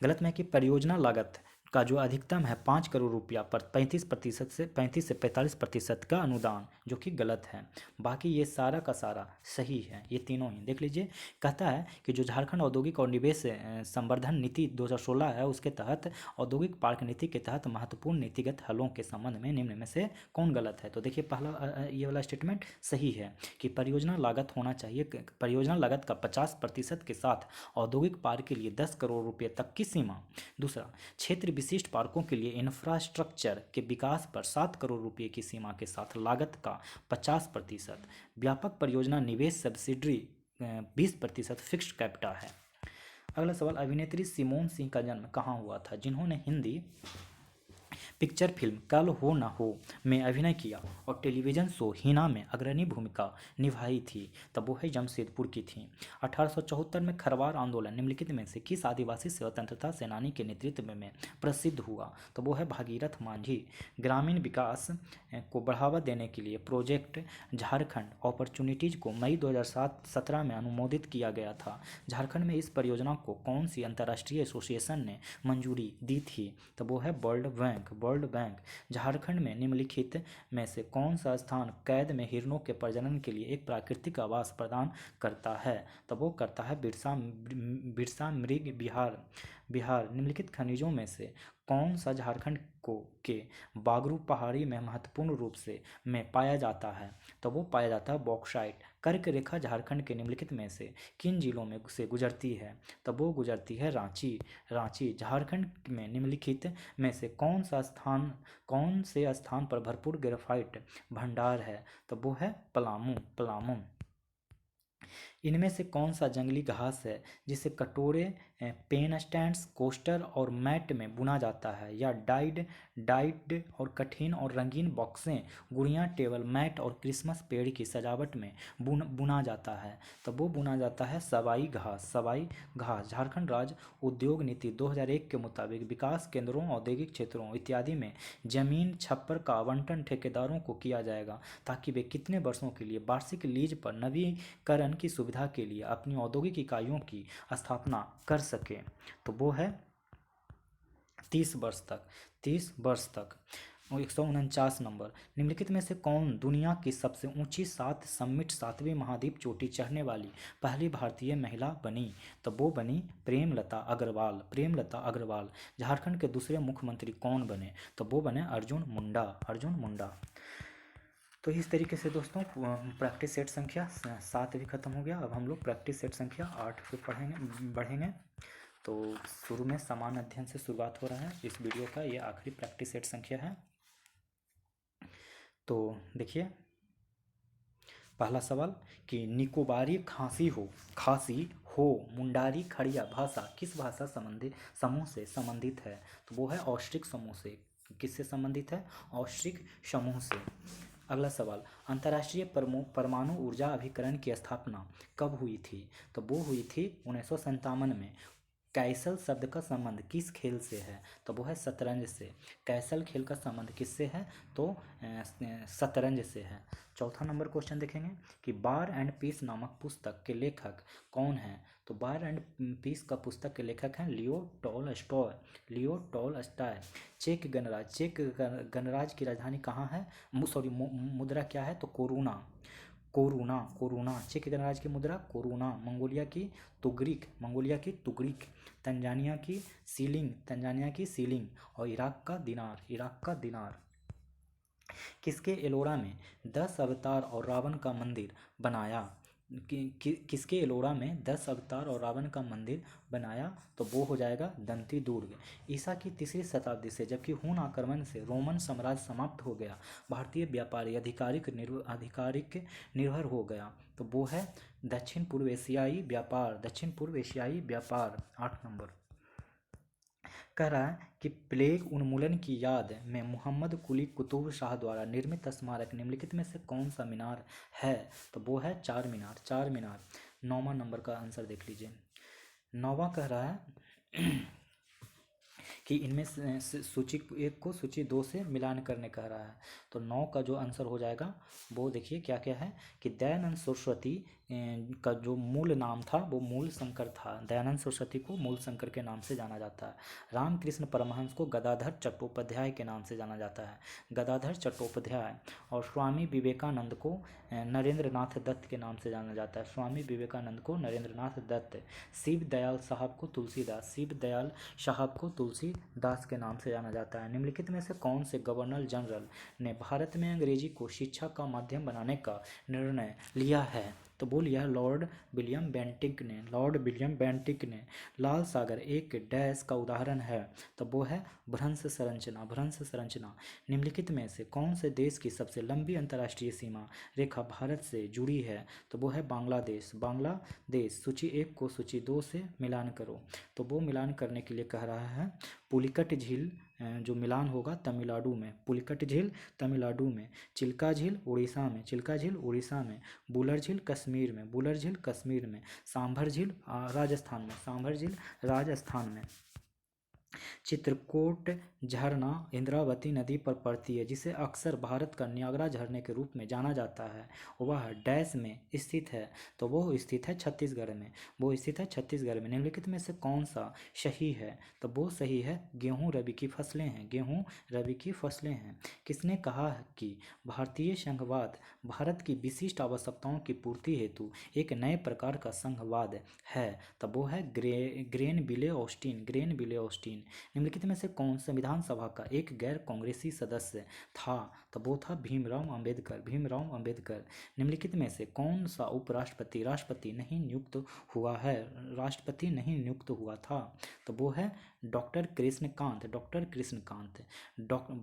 गलत में कि परियोजना लागत का जो अधिकतम है 5 करोड़ रुपया पर 35 से 45% का अनुदान, जो कि गलत है। बाकी ये सारा का सारा सही है, ये तीनों ही देख लीजिए। कहता है कि जो झारखंड औद्योगिक और निवेश संवर्धन नीति 2016 है उसके तहत औद्योगिक पार्क नीति के तहत महत्वपूर्ण नीतिगत हलों के संबंध में निम्न में से कौन गलत है? तो देखिए पहला ये वाला स्टेटमेंट सही है कि परियोजना लागत होना चाहिए, परियोजना लागत का 50% के साथ औद्योगिक पार्क के लिए 10 करोड़ रुपये तक की सीमा। दूसरा, क्षेत्र विशिष्ट पार्कों के लिए इंफ्रास्ट्रक्चर के विकास पर 7 करोड़ रुपये की सीमा के साथ लागत का 50%। व्यापक परियोजना निवेश सब्सिडी 20% फिक्स्ड कैपिटा है। अगला सवाल, अभिनेत्री सिमोन सिंह का जन्म कहाँ हुआ था जिन्होंने हिंदी पिक्चर फिल्म कल हो न हो में अभिनय किया और टेलीविज़न शो हिना में अग्रणी भूमिका निभाई थी? तब वो है जमशेदपुर की थी। 1874 में खरवार आंदोलन निम्नलिखित में से किस आदिवासी स्वतंत्रता सेनानी के नेतृत्व में प्रसिद्ध हुआ? तो वो है भागीरथ मांझी। ग्रामीण विकास को बढ़ावा देने के लिए प्रोजेक्ट झारखंड अपॉर्चुनिटीज को मई 2017 में अनुमोदित किया गया था। झारखंड में इस परियोजना को कौन सी अंतर्राष्ट्रीय एसोसिएशन ने मंजूरी दी थी? तो वो है वर्ल्ड बैंक। झारखंड में निम्नलिखित में से कौन सा स्थान कैद में हिरणों के प्रजनन के लिए एक प्राकृतिक आवास प्रदान करता है? तो वो करता है बिरसा मृग बिहार। निम्नलिखित खनिजों में से कौन सा झारखंड को के बागरू पहाड़ी में महत्वपूर्ण रूप से में पाया जाता है? तो वो पाया जाता है बॉक्साइट। कर्क रेखा झारखंड के निम्नलिखित में से किन जिलों में से गुजरती है? तो वो गुजरती है रांची। रांची। झारखंड में निम्नलिखित में से कौन से स्थान पर भरपूर ग्रेफाइट भंडार है? तो वो है पलामू। पलामू। इनमें से कौन सा जंगली घास है जिसे कटोरे, पेन स्टैंड्स, कोस्टर और मैट में बुना जाता है, या डाइड और कठिन और रंगीन बॉक्सें, गुड़ियाँ, टेबल मैट और क्रिसमस पेड़ की सजावट में बुना जाता है? तो वो बुना जाता है सवाई घास। सवाई घास। झारखंड राज्य उद्योग नीति 2001 के मुताबिक विकास केंद्रों, औद्योगिक क्षेत्रों इत्यादि में जमीन छप्पर का आवंटन ठेकेदारों को किया जाएगा, ताकि वे कितने वर्षों के लिए वार्षिक लीज पर नवीकरण की सुविधा के लिए अपनी औद्योगिक इकाइयों की स्थापना कर सके? तो वो है 30 वर्ष तक। 30 वर्ष तक। 149 नंबर। निम्नलिखित में से कौन दुनिया की सबसे ऊंची 7 समिट 7वीं महाद्वीप चोटी चढ़ने वाली पहली भारतीय महिला बनी? तो वो बनी प्रेमलता अग्रवाल। प्रेमलता अग्रवाल। झारखंड के दूसरे मुख्यमंत्री कौन बने? तो वो बने अर्जुन मुंडा। अर्जुन मुंडा। तो इस तरीके से दोस्तों प्रैक्टिस सेट संख्या 7 भी खत्म हो गया। अब हम लोग प्रैक्टिस सेट संख्या 8 पे बढ़ेंगे। तो शुरू में समान अध्ययन से शुरुआत हो रहा है इस वीडियो का, ये आखिरी प्रैक्टिस सेट संख्या है। तो देखिए पहला सवाल कि निकोबारी खासी हो मुंडारी खड़िया भाषा किस भाषा संबंधित समूह से संबंधित है? तो वो है औष्टिक समूह से। किससे संबंधित है? औष्टिक समूह से। अगला सवाल, अंतर्राष्ट्रीय परमाणु ऊर्जा अभिकरण की स्थापना कब हुई थी? तो वो हुई थी 1957 में। कैसल शब्द का संबंध किस खेल से है? तो वो है शतरंज से। कैसल खेल का संबंध किससे है? तो शतरंज से है। चौथा नंबर क्वेश्चन देखेंगे कि बार एंड पीस नामक पुस्तक के लेखक कौन है? तो बार एंड पीस का पुस्तक के लेखक हैं लियो टॉलस्टॉय। Leo Tolstoy. चेक गणराज्य की राजधानी कहाँ है? मुद्रा क्या है? तो कोरूना। चेक गणराज्य की मुद्रा कोरूना। मंगोलिया की तुगरिक। तंजानिया की सीलिंग। और इराक का दिनार। किसके एलोरा में 10 अवतार और रावण का मंदिर बनाया? किसके एलोरा में 10 अवतार और रावण का मंदिर बनाया? तो वो हो जाएगा दंती दुर्ग। ईसा की 3री शताब्दी से, जबकि हून आक्रमण से रोमन साम्राज्य समाप्त हो गया, भारतीय व्यापारी आधिकारिक निर्भर हो गया। तो वो है दक्षिण पूर्व एशियाई व्यापार। 8 नंबर कह रहा है कि प्लेग उन्मूलन की याद में मोहम्मद कुली कुतुब शाह द्वारा निर्मित स्मारक निम्नलिखित में से कौन सा मीनार है? तो वो है चार मीनार। 9वां नंबर का आंसर देख लीजिए। 9वां कह रहा है कि इनमें से सूची 1 को सूची 2 से मिलान करने कह रहा है। तो 9 का जो आंसर हो जाएगा वो देखिए क्या क्या है कि दयानंद सरस्वती का जो मूल नाम था वो मूल शंकर था। दयानंद सरस्वती को मूल शंकर के नाम से जाना जाता है। रामकृष्ण परमहंस को गदाधर चट्टोपाध्याय के नाम से जाना जाता है। गदाधर चट्टोपाध्याय। और स्वामी विवेकानंद को नरेंद्रनाथ दत्त के नाम से जाना जाता है। स्वामी विवेकानंद को नरेंद्रनाथ दत्त। शिव दयाल साहब को तुलसीदास के नाम से जाना जाता है। निम्नलिखित में से कौन से गवर्नर जनरल ने भारत में अंग्रेजी को शिक्षा का माध्यम बनाने का निर्णय लिया है? तो वो लिया लॉर्ड विलियम बेंटिक ने। लाल सागर एक डैश का उदाहरण है? तो वो है भ्रंश संरचना। निम्नलिखित में से कौन से देश की सबसे लंबी अंतर्राष्ट्रीय सीमा रेखा भारत से जुड़ी है? तो वो है बांग्लादेश। सूची 1 को सूची 2 से मिलान करो। तो वो मिलान करने के लिए कह रहा है पुलिकट झील जो मिलान होगा तमिलनाडु में। पुलिकट झील तमिलनाडु में। चिल्का झील उड़ीसा में। बुलर झील कश्मीर में। सांभर झील राजस्थान में। चित्रकूट झरना इंद्रावती नदी पर पड़ती है, जिसे अक्सर भारत का नियाग्रा झरने के रूप में जाना जाता है। वह डैश में स्थित है, तो वो स्थित है छत्तीसगढ़ में। वो स्थित है छत्तीसगढ़ में। निम्नलिखित में से कौन सा सही है? तो वो सही है, गेहूँ रबी की फसलें हैं। गेहूँ रबी की फसलें हैं। किसने कहा है कि भारतीय संघवाद भारत की विशिष्ट आवश्यकताओं की पूर्ति हेतु एक नए प्रकार का संघवाद है? तब वो है ग्रेन बिले ऑस्टिन। ग्रेन बिले ऑस्टिन। निम्नलिखित में से कौन संविधान सभा का एक गैर कांग्रेसी सदस्य था? तो वो था भीमराव अंबेडकर। भीमराव अंबेडकर। निम्नलिखित में से कौन सा उपराष्ट्रपति राष्ट्रपति नहीं नियुक्त हुआ है? राष्ट्रपति नहीं नियुक्त हुआ था, तो वो है डॉक्टर कृष्णकांत। डॉक्टर कृष्णकांत।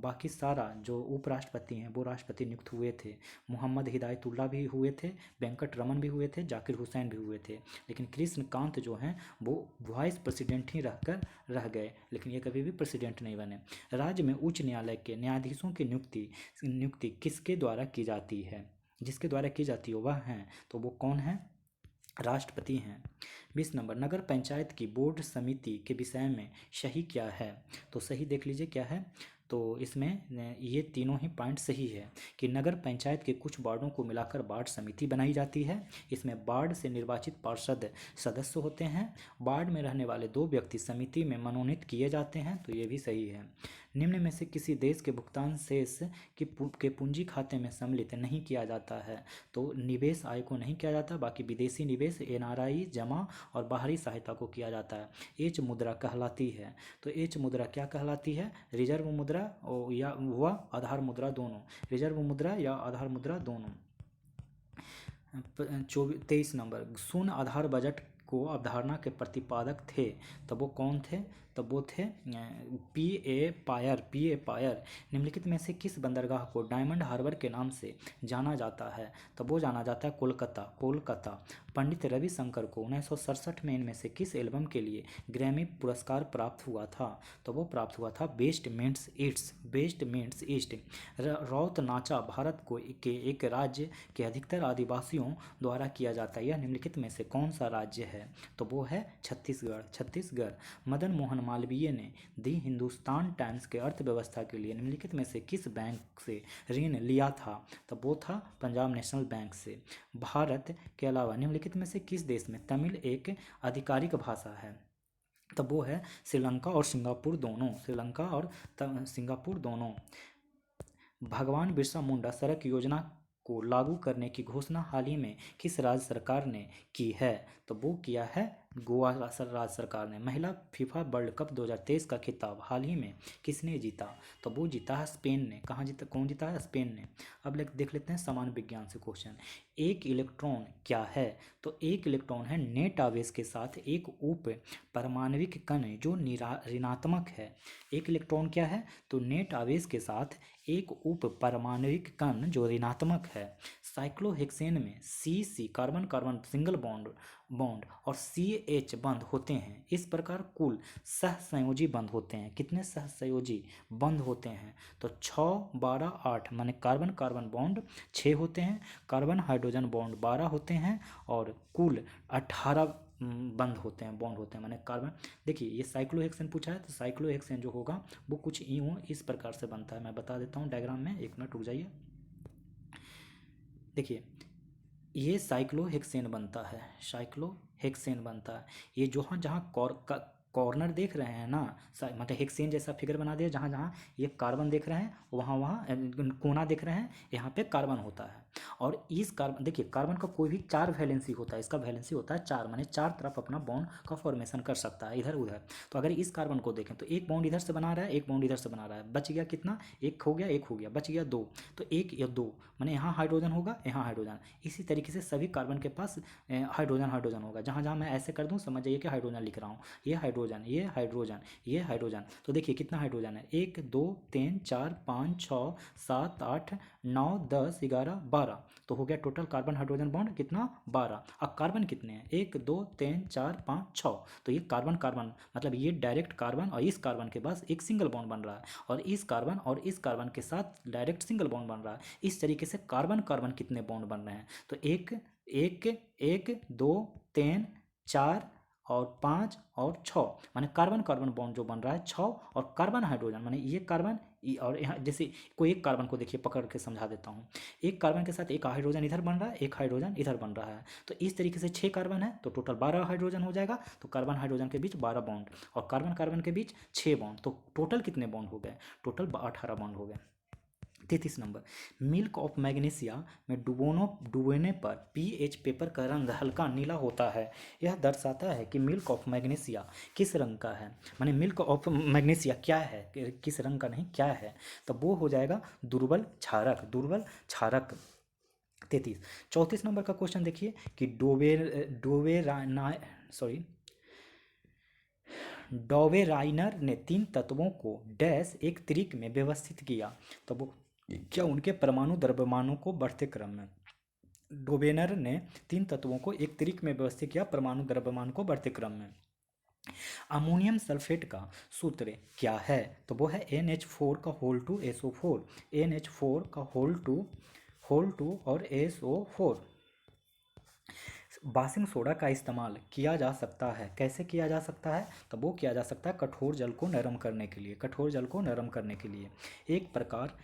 बाकी सारा जो उपराष्ट्रपति हैं वो राष्ट्रपति नियुक्त हुए थे। मोहम्मद हिदायतुल्ला भी हुए थे, वेंकट रमन भी हुए थे, जाकिर हुसैन भी हुए थे, लेकिन कृष्णकांत जो हैं वो वाइस प्रेसिडेंट ही रहकर रह गए, लेकिन ये कभी भी प्रेसिडेंट नहीं बने। राज्य में उच्च न्यायालय के न्यायाधीशों की नियुक्ति किसके द्वारा की जाती है? जिसके द्वारा की जाती है वह हैं, तो वो कौन है? राष्ट्रपति हैं। 20 नंबर, नगर पंचायत की बोर्ड समिति के विषय में सही क्या है? तो सही देख लीजिए क्या है। तो इसमें ये तीनों ही पॉइंट सही है कि नगर पंचायत के कुछ वार्डों को मिलाकर वार्ड समिति बनाई जाती है। इसमें वार्ड से निर्वाचित पार्षद सदस्य होते हैं। वार्ड में रहने वाले 2 व्यक्ति समिति में मनोनीत किए जाते हैं, तो ये भी सही है। निम्न में से किसी देश के भुगतान शेष के पूंजी खाते में सम्मिलित नहीं किया जाता है? तो निवेश आय को नहीं किया जाता, बाकी विदेशी निवेश, एनआरआई जमा और बाहरी सहायता को किया जाता है। एच मुद्रा कहलाती है। तो एच मुद्रा क्या कहलाती है? रिजर्व मुद्रा या वह आधार मुद्रा दोनों। रिजर्व मुद्रा या आधार मुद्रा दोनों। 23 नंबर, शून्य आधार बजट को अवधारणा के प्रतिपादक थे, तब वो कौन थे? तब वो थे P.A. पायर। P.A. पायर। निम्नलिखित में से किस बंदरगाह को डायमंड हार्बर के नाम से जाना जाता है? तब वो जाना जाता है कोलकाता। कोलकाता। पंडित रविशंकर को 1967 में इनमें से किस एल्बम के लिए ग्रैमी पुरस्कार प्राप्त हुआ था? तो वो प्राप्त हुआ था west meets east. West meets east. Raut Nacha Bharat के एक राज्य के अधिकतर आदिवासियों द्वारा किया जाता है। यह निम्नलिखित में से कौन सा राज्य है? तो वो है छत्तीसगढ़। छत्तीसगढ़। मदन मोहन मालवीय ने दी हिंदुस्तान टाइम्स के अर्थव्यवस्था के लिए निम्नलिखित में से किस बैंक से ऋण लिया था? तो वो था पंजाब नेशनल बैंक से। भारत के अलावा निम्नलिखित में से किस देश में तमिल एक आधिकारिक भाषा है? तब वो है श्रीलंका और सिंगापुर दोनों। श्रीलंका और सिंगापुर दोनों। भगवान बिरसा मुंडा सड़क योजना को लागू करने की घोषणा हाल ही में किस राज्य सरकार ने की है? तो वो किया है गोवा राज्य सरकार ने। महिला फीफा वर्ल्ड कप 2023 का खिताब हाल ही में किसने जीता? तो वो जीता है स्पेन ने। कहाँ जीता? कौन जीता है? स्पेन ने। अब देख लेते हैं सामान्य विज्ञान से क्वेश्चन। एक इलेक्ट्रॉन क्या है? तो एक इलेक्ट्रॉन है नेट आवेश के साथ एक उप परमाणविक कण जो ऋणात्मक है। एक इलेक्ट्रॉन क्या है? तो नेट आवेश के साथ एक उप परमाणविक कण जो ऋणात्मक है। साइक्लोहेक्सेन में C carbon carbon single bond और CH बंद होते हैं। इस प्रकार कुल सहसंयोजी बंद होते हैं। कितने सहसंयोजी बंद होते हैं? तो 6, 12, 8 माने कार्बन कार्बन बॉन्ड 6 होते हैं, कार्बन हाइड्रोजन बॉन्ड 12 होते हैं और कुल 18 बंद होते हैं, बॉन्ड होते हैं माने कार्बन। देखिए ये साइक्लोहेक्सेन पूछा है, तो साइक्लोहेक्सेन जो होगा वो कुछ यूं इस प्रकार से बनता है। मैं बता देता हूँ डायग्राम में, एक मिनट रुक जाइए। देखिए ये साइक्लोहेक्सेन बनता है। साइक्लोहेक्सेन बनता है। ये जहाँ जहाँ कॉर्नर देख रहे हैं ना, मतलब हेक्सेन जैसा फिगर बना दिया। जहाँ जहाँ ये कार्बन देख रहे हैं वहाँ वहाँ कोना देख रहे हैं, यहाँ पे कार्बन होता है। और इस कार्बन, देखिए कार्बन का कोई भी 4 वैलेंसी होता है, इसका वैलेंसी होता है 4, माने 4 तरफ अपना बॉन्ड का फॉर्मेशन कर सकता है इधर उधर। तो अगर इस कार्बन को देखें तो एक बॉन्ड इधर से बना रहा है, एक बॉन्ड इधर से बना रहा है, बच गया कितना? एक हो गया, एक हो गया, बच गया 2। तो 1 या 2 माने यहाँ हाइड्रोजन होगा, यहाँ हाइड्रोजन। इसी तरीके से सभी कार्बन के पास हाइड्रोजन हाइड्रोजन होगा। जहाँ जहाँ मैं ऐसे कर दूँ समझ जाइए कि हाइड्रोजन लिख रहा हूँ। ये हाइड्रोजन, ये हाइड्रोजन, ये हाइड्रोजन। तो देखिए कितना हाइड्रोजन है, 1 2 3 4 5 6 7 8 9 10 11 12। तो हो गया टोटल कार्बन हाइड्रोजन बॉन्ड कितना? 12। अब कार्बन कितने हैं? 1 2 3 4 5 6। तो ये कार्बन कार्बन मतलब ये डायरेक्ट कार्बन और इस कार्बन के पास एक सिंगल बॉन्ड बन रहा है, और इस कार्बन और इस कार्बन के साथ डायरेक्ट सिंगल बॉन्ड बन रहा है। इस तरीके से कार्बन कार्बन कितने बॉन्ड बन रहे हैं? तो 1 1 1 2 3 4 और 5 और 6, माने कार्बन कार्बन बॉन्ड जो बन रहा है 6, और कार्बन हाइड्रोजन माने ये कार्बन और यहाँ जैसे कोई एक कार्बन को देखिए, पकड़ के समझा देता हूँ। एक कार्बन के साथ एक हाइड्रोजन इधर बन रहा है, एक हाइड्रोजन इधर बन रहा है, तो इस तरीके से 6 कार्बन है तो टोटल 12 हाइड्रोजन हो जाएगा। तो कार्बन हाइड्रोजन के बीच 12 बॉन्ड और कार्बन कार्बन के बीच 6 बॉन्ड, तो टोटल कितने बॉन्ड हो गए? टोटल 18 बॉन्ड हो गए। 33 नंबर, मिल्क ऑफ मैग्नीशिया में डुबोने पर पीएच पेपर का रंग हल्का नीला होता है। यह दर्शाता है कि मिल्क ऑफ मैग्नीशिया किस रंग का है, माने मिल्क ऑफ मैग्नीशिया क्या है, किस रंग का नहीं क्या है, तो वो हो जाएगा दुर्बल क्षारक, दुर्बल क्षारक। 33। 34 नंबर का क्वेश्चन देखिए कि डॉवेराइनर ने 3 तत्वों को डैश एक त्रिक में व्यवस्थित किया, तो वो क्या उनके परमाणु द्रव्यमानों को बढ़ते क्रम में। डोवेनर ने 3 तत्वों को एक त्रिक में व्यवस्थित किया परमाणु द्रव्यमान को बढ़ते क्रम में। अमोनियम सल्फेट का सूत्र क्या है, तो वो है NH4 का होल टू SO4, NH4 का होल टू और SO4। बासिंग सोडा का इस्तेमाल किया जा सकता है, कैसे किया जा सकता है, तो वो किया जा सकता है कठोर जल को नरम करने के लिए, कठोर जल को नरम करने के लिए। एक प्रकार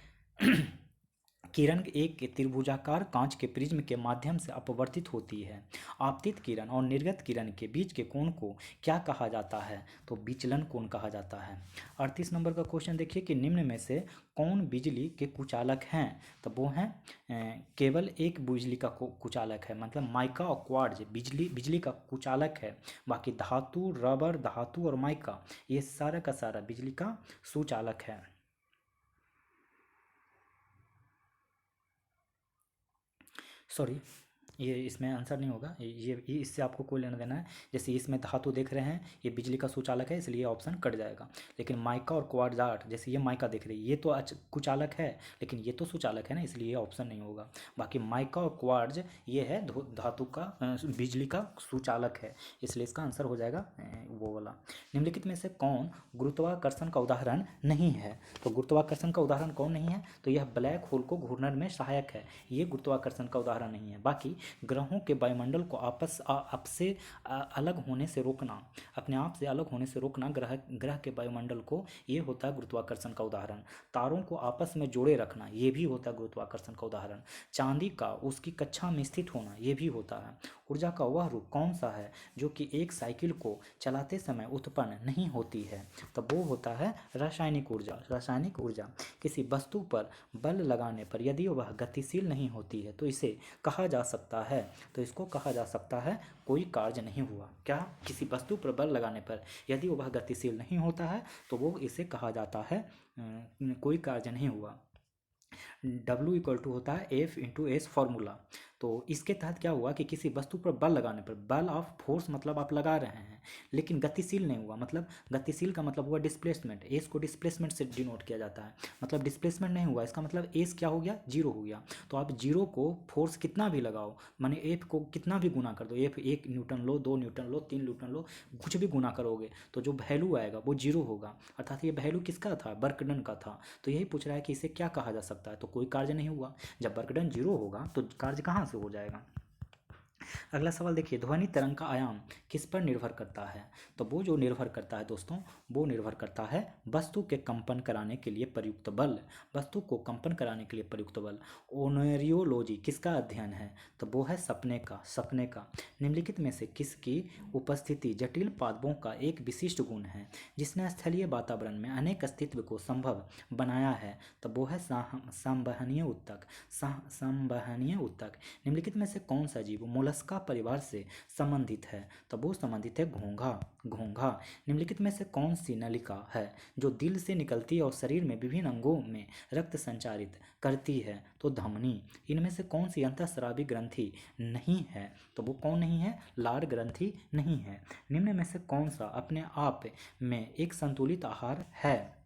किरण एक त्रिभुजाकार कांच के प्रिज्म के माध्यम से अपवर्तित होती है। आपतित किरण और निर्गत किरण के बीच के कोण को क्या कहा जाता है, तो विचलन कोण कहा जाता है। 38 नंबर का क्वेश्चन देखिए कि निम्न में से कौन बिजली के कुचालक हैं, तो वो हैं केवल एक बिजली का कुचालक है, मतलब माइका और क्वार्ट्ज बिजली का कुचालक है। बाकी धातु, रबर धातु और माइका ये सारा का सारा बिजली का सुचालक है। सॉरी, ये इसमें आंसर नहीं होगा, ये इससे आपको कोई लेना देना है। जैसे इसमें धातु देख रहे हैं, ये बिजली का सुचालक है इसलिए ऑप्शन कट जाएगा। लेकिन माइका और क्वार्ट्ज, जैसे ये माइका देख रही है ये तो कुचालक है, लेकिन ये तो सुचालक है ना, इसलिए ये ऑप्शन नहीं होगा। बाकी माइका और क्वार्ट्ज ये है धातु का बिजली का सुचालक है, इसलिए इसका आंसर हो जाएगा वो वाला। निम्नलिखित में से कौन गुरुत्वाकर्षण का उदाहरण नहीं है, तो गुरुत्वाकर्षण का उदाहरण कौन नहीं है, तो यह ब्लैक होल को घूर्णन में सहायक है, ये गुरुत्वाकर्षण का उदाहरण नहीं है। बाकी ग्रहों के वायुमंडल को आपसे अलग होने से रोकना, अपने आप से अलग होने से रोकना ग्रह के वायुमंडल को, ये होता है गुरुत्वाकर्षण का उदाहरण। तारों को आपस में जोड़े रखना, ये भी होता है गुरुत्वाकर्षण का उदाहरण। चांदी का उसकी कक्षा में स्थित होना, ये भी होता है। ऊर्जा का वह रूप कौन सा है जो कि एक साइकिल को चलाते समय उत्पन्न नहीं होती है, तो वो होता है रासायनिक ऊर्जा। रासायनिक ऊर्जा किसी वस्तु पर बल लगाने पर यदि वह गतिशील नहीं होती है तो इसे कहा जा सकता है, तो इसको कहा जा सकता है कोई कार्य नहीं हुआ। क्या, किसी वस्तु पर बल लगाने पर यदि वह गतिशील नहीं होता है तो वो इसे कहा जाता है कोई कार्य नहीं हुआ। W इक्वल टू होता है F इंटू एस फॉर्मूला। तो इसके तहत क्या हुआ कि किसी वस्तु पर बल लगाने पर, बल ऑफ फोर्स मतलब आप लगा रहे हैं लेकिन गतिशील नहीं हुआ, मतलब गतिशील का मतलब हुआ डिस्प्लेसमेंट, एस को डिस्प्लेसमेंट से डिनोट किया जाता है, मतलब डिस्प्लेसमेंट नहीं हुआ इसका मतलब एस क्या हो गया, जीरो हो गया। तो आप जीरो को फोर्स कितना भी लगाओ, माने एफ को कितना भी गुना कर दो, एफ 1 न्यूटन लो, 2 न्यूटन लो, 3 न्यूटन लो, कुछ भी गुना करोगे तो जो वैल्यू आएगा वो जीरो होगा, अर्थात ये वैल्यू किसका था, वर्क डन का था। तो यही पूछ रहा है कि इसे क्या कहा जा सकता है, तो कोई कार्य नहीं हुआ। जब वर्क डन जीरो होगा तो कार्य कहाँ से हो जाएगा। अगला सवाल देखिए, ध्वनि तरंग का आयाम किस पर निर्भर करता है, तो वो जो निर्भर करता है दोस्तों, वो निर्भर करता है वस्तु के कंपन कराने के लिए प्रयुक्त बल, वस्तु को कंपन कराने के लिए प्रयुक्त बल। ओनरियोलॉजी किसका अध्ययन है, तो वो है सपने का, सपने का। निम्नलिखित में से किसकी उपस्थिति जटिल पादपों का एक विशिष्ट गुण है जिसने स्थलीय वातावरण में अनेक अस्तित्व को संभव बनाया है, तो वो है संवहनीय उत्तक, संवहनीय उत्तक। निम्नलिखित में से कौन सा जीव मोलस्का परिवार से संबंधित है, तो वो संबंधित है घोंघा, घोंघा। निम्नलिखित में से कौन सी नलिका है जो दिल से निकलती है और शरीर में विभिन्न अंगों में रक्त संचारित करती है, तो धमनी। इनमें से कौन सी अंतःस्रावी ग्रंथि नहीं है, तो वो कौन नहीं है, लार ग्रंथि नहीं है। निम्न में से कौन सा अपने आप में एक संतुलित आहार है,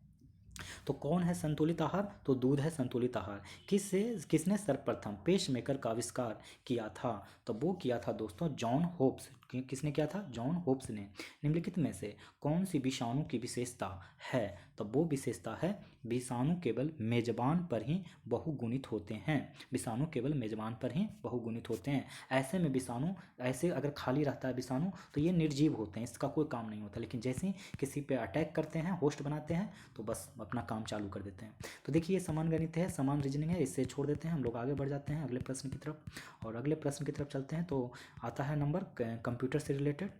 तो कौन है संतुलित आहार, तो दूध है संतुलित आहार। किसने सर्वप्रथम पेसमेकर का आविष्कार किया था, तो वो किया था दोस्तों जॉन होप्स। किसने किया था? जॉन होप्स ने। निम्नलिखित में से कौन सी विषाणु की विशेषता है? तो वो विशेषता है विषाणु केवल मेजबान पर ही बहुगुणित होते हैं। विषाणु केवल मेजबान पर ही बहुगुणित होते हैं। ऐसे में विषाणु, ऐसे अगर खाली रहता है विषाणु तो ये निर्जीव होते हैं, इसका कोई काम नहीं होता। लेकिन जैसे ही किसी पे अटैक करते हैं, होस्ट बनाते हैं, तो बस अपना काम चालू कर देते हैं। तो देखिए ये समान गणित है, समान रीजनिंग है, इससे छोड़ देते हैं, हम लोग आगे बढ़ जाते हैं अगले प्रश्न की तरफ। और अगले प्रश्न की तरफ चलते हैं तो आता है नंबर कंप्यूटर से रिलेटेड।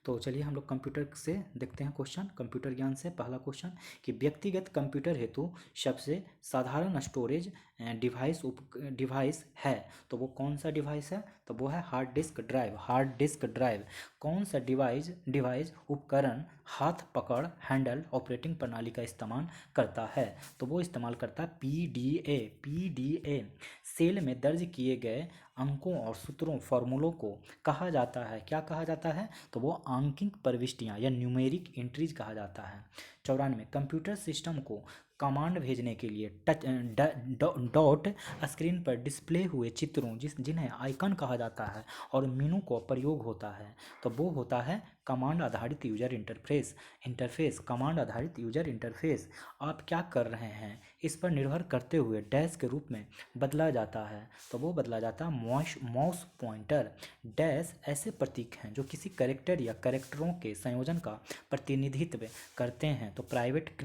तो चलिए हम लोग कंप्यूटर से देखते हैं क्वेश्चन। कंप्यूटर ज्ञान से पहला क्वेश्चन कि व्यक्तिगत कंप्यूटर हेतु सबसे साधारण स्टोरेज डिवाइस है, तो वो कौन सा डिवाइस है? तो वो है hard disk drive. Hard disk drive. कौन सा डिवाइस उपकरण हाथ पकड़ हैंडल ऑपरेटिंग प्रणाली का इस्तेमाल करता है? तो वो इस्तेमाल करता है पीडीए। पीडीए सेल में दर्ज किए गए अंकों और सूत्रों फॉर्मूलों को कहा जाता है, क्या कहा जाता है? तो वो आंकिक प्रविष्टियाँ या न्यूमेरिक एंट्रीज कहा जाता है। 94 कंप्यूटर सिस्टम को कमांड भेजने के लिए डॉट स्क्रीन पर डिस्प्ले हुए चित्रों जिन्हें आइकन कहा जाता है और मेनू का प्रयोग होता है, तो वो होता है कमांड आधारित यूजर इंटरफेस। कमांड आधारित यूजर इंटरफेस आप क्या कर रहे हैं इस पर निर्भर करते हुए डैश के रूप में बदला जाता है, तो वो बदला जाता है माउस पॉइंटर। डैश ऐसे प्रतीक हैं जो किसी कैरेक्टर या कैरेक्टरों के संयोजन का प्रतिनिधित्व करते हैं। तो प्राइवेट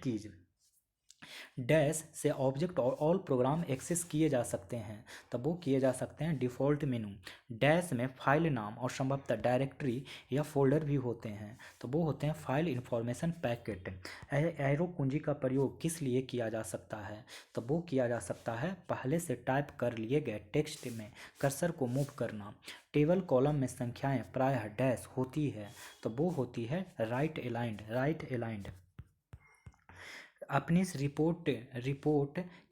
कीज डैश से ऑब्जेक्ट और ऑल प्रोग्राम एक्सेस किए जा सकते हैं, तब वो किए जा सकते हैं डिफ़ॉल्ट मेनू। डैश में फाइल नाम और संभवतः डायरेक्टरी या फोल्डर भी होते हैं, तो वो होते हैं फाइल इंफॉर्मेशन पैकेट। एरो कुंजी का प्रयोग किस लिए किया जा सकता है? तो वो किया जा सकता है पहले से टाइप कर लिए गए टेक्स्ट में कर्सर को मूव करना। टेबल कॉलम में संख्याएं प्रायः डैश होती है, तो वो होती है राइट अलाइंड। अपनी इस रिपोर्ट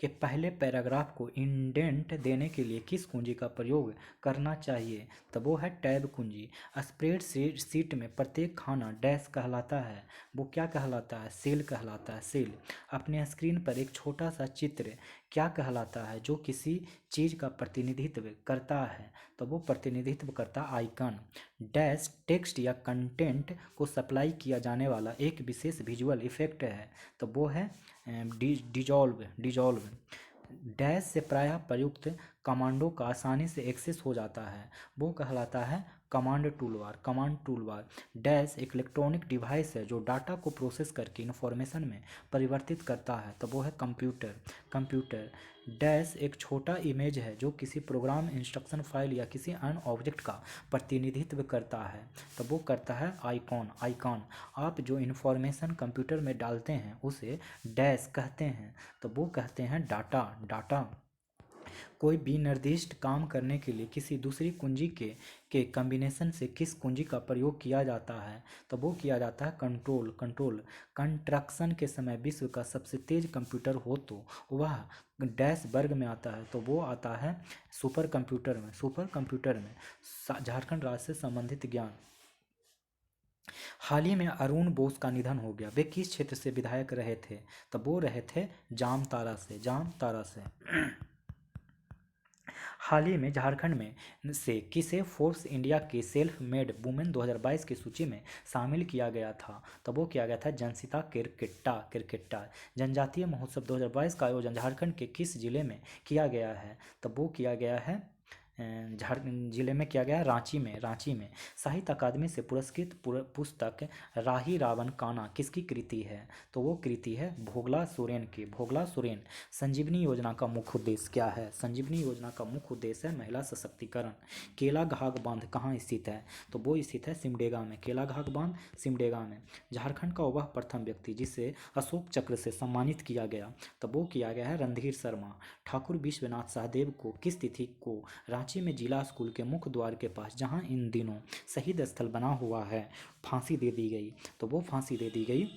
के पहले पैराग्राफ को इंडेंट देने के लिए किस कुंजी का प्रयोग करना चाहिए? तो वो है टैब कुंजी। स्प्रेड शीट में प्रत्येक खाना डैश कहलाता है, वो क्या कहलाता है? सेल कहलाता है, सेल। अपने स्क्रीन पर एक छोटा सा चित्र क्या कहलाता है जो किसी चीज़ का प्रतिनिधित्व करता है? तो वो प्रतिनिधित्व करता आइकन। डैश टेक्स्ट या कंटेंट को सप्लाई किया जाने वाला एक विशेष विजुअल इफेक्ट है, तो वो है डिजॉल्व। डैश से प्रायः प्रयुक्त कमांडों का आसानी से एक्सेस हो जाता है, वो कहलाता है कमांड टूलबार। डैश एक इलेक्ट्रॉनिक डिवाइस है जो डाटा को प्रोसेस करके इंफॉर्मेशन में परिवर्तित करता है, तो वो है कंप्यूटर। डैश एक छोटा इमेज है जो किसी प्रोग्राम, इंस्ट्रक्शन फाइल या किसी अन्य ऑब्जेक्ट का प्रतिनिधित्व करता है, तो वो करता है आइकॉन। आप जो इंफॉर्मेशन कंप्यूटर में डालते हैं उसे डैश कहते हैं, तो वो कहते हैं डाटा। कोई भी निर्दिष्ट काम करने के लिए किसी दूसरी कुंजी के कॉम्बिनेशन से किस कुंजी का प्रयोग किया जाता है? तो वो किया जाता है कंट्रोल। कंस्ट्रक्शन के समय विश्व का सबसे तेज कंप्यूटर हो तो वह डैश वर्ग में आता है, तो वो आता है सुपर कंप्यूटर में। झारखंड राज्य से संबंधित ज्ञान। हाल ही में अरुण बोस का निधन हो गया, वे किस क्षेत्र से विधायक रहे थे? तो वो रहे थे जामतारा से। हाल ही में झारखंड में से किसे फोर्ब्स इंडिया के सेल्फ मेड वुमेन 2022 की सूची में शामिल किया गया था? तो वो किया गया था जनसिता किरकिट्टा। जनजातीय महोत्सव 2022 का आयोजन झारखंड के किस जिले में किया गया है? तो वो किया गया है झारखंड जिले में किया गया, रांची में। साहित्य अकादमी से पुरस्कृत पुस्तक राही रावण काना किसकी कृति है? तो वो कृति है भोगला सोरेन। संजीवनी योजना का मुख्य उद्देश्य क्या है? संजीवनी योजना का मुख्य उद्देश्य है महिला सशक्तिकरण। केला घाघ बांध कहाँ स्थित है? तो वो स्थित है सिमडेगा में। केला घाघ बांध सिमडेगा में। झारखंड का वह प्रथम व्यक्ति जिसे अशोक चक्र से सम्मानित किया गया, तो वो किया गया है रणधीर शर्मा। ठाकुर विश्वनाथ सहदेव को किस तिथि को रांची में जिला स्कूल के मुख्य द्वार के पास, जहां इन दिनों शहीद स्थल बना हुआ है, फांसी दे दी गई? तो वो फांसी दे दी गई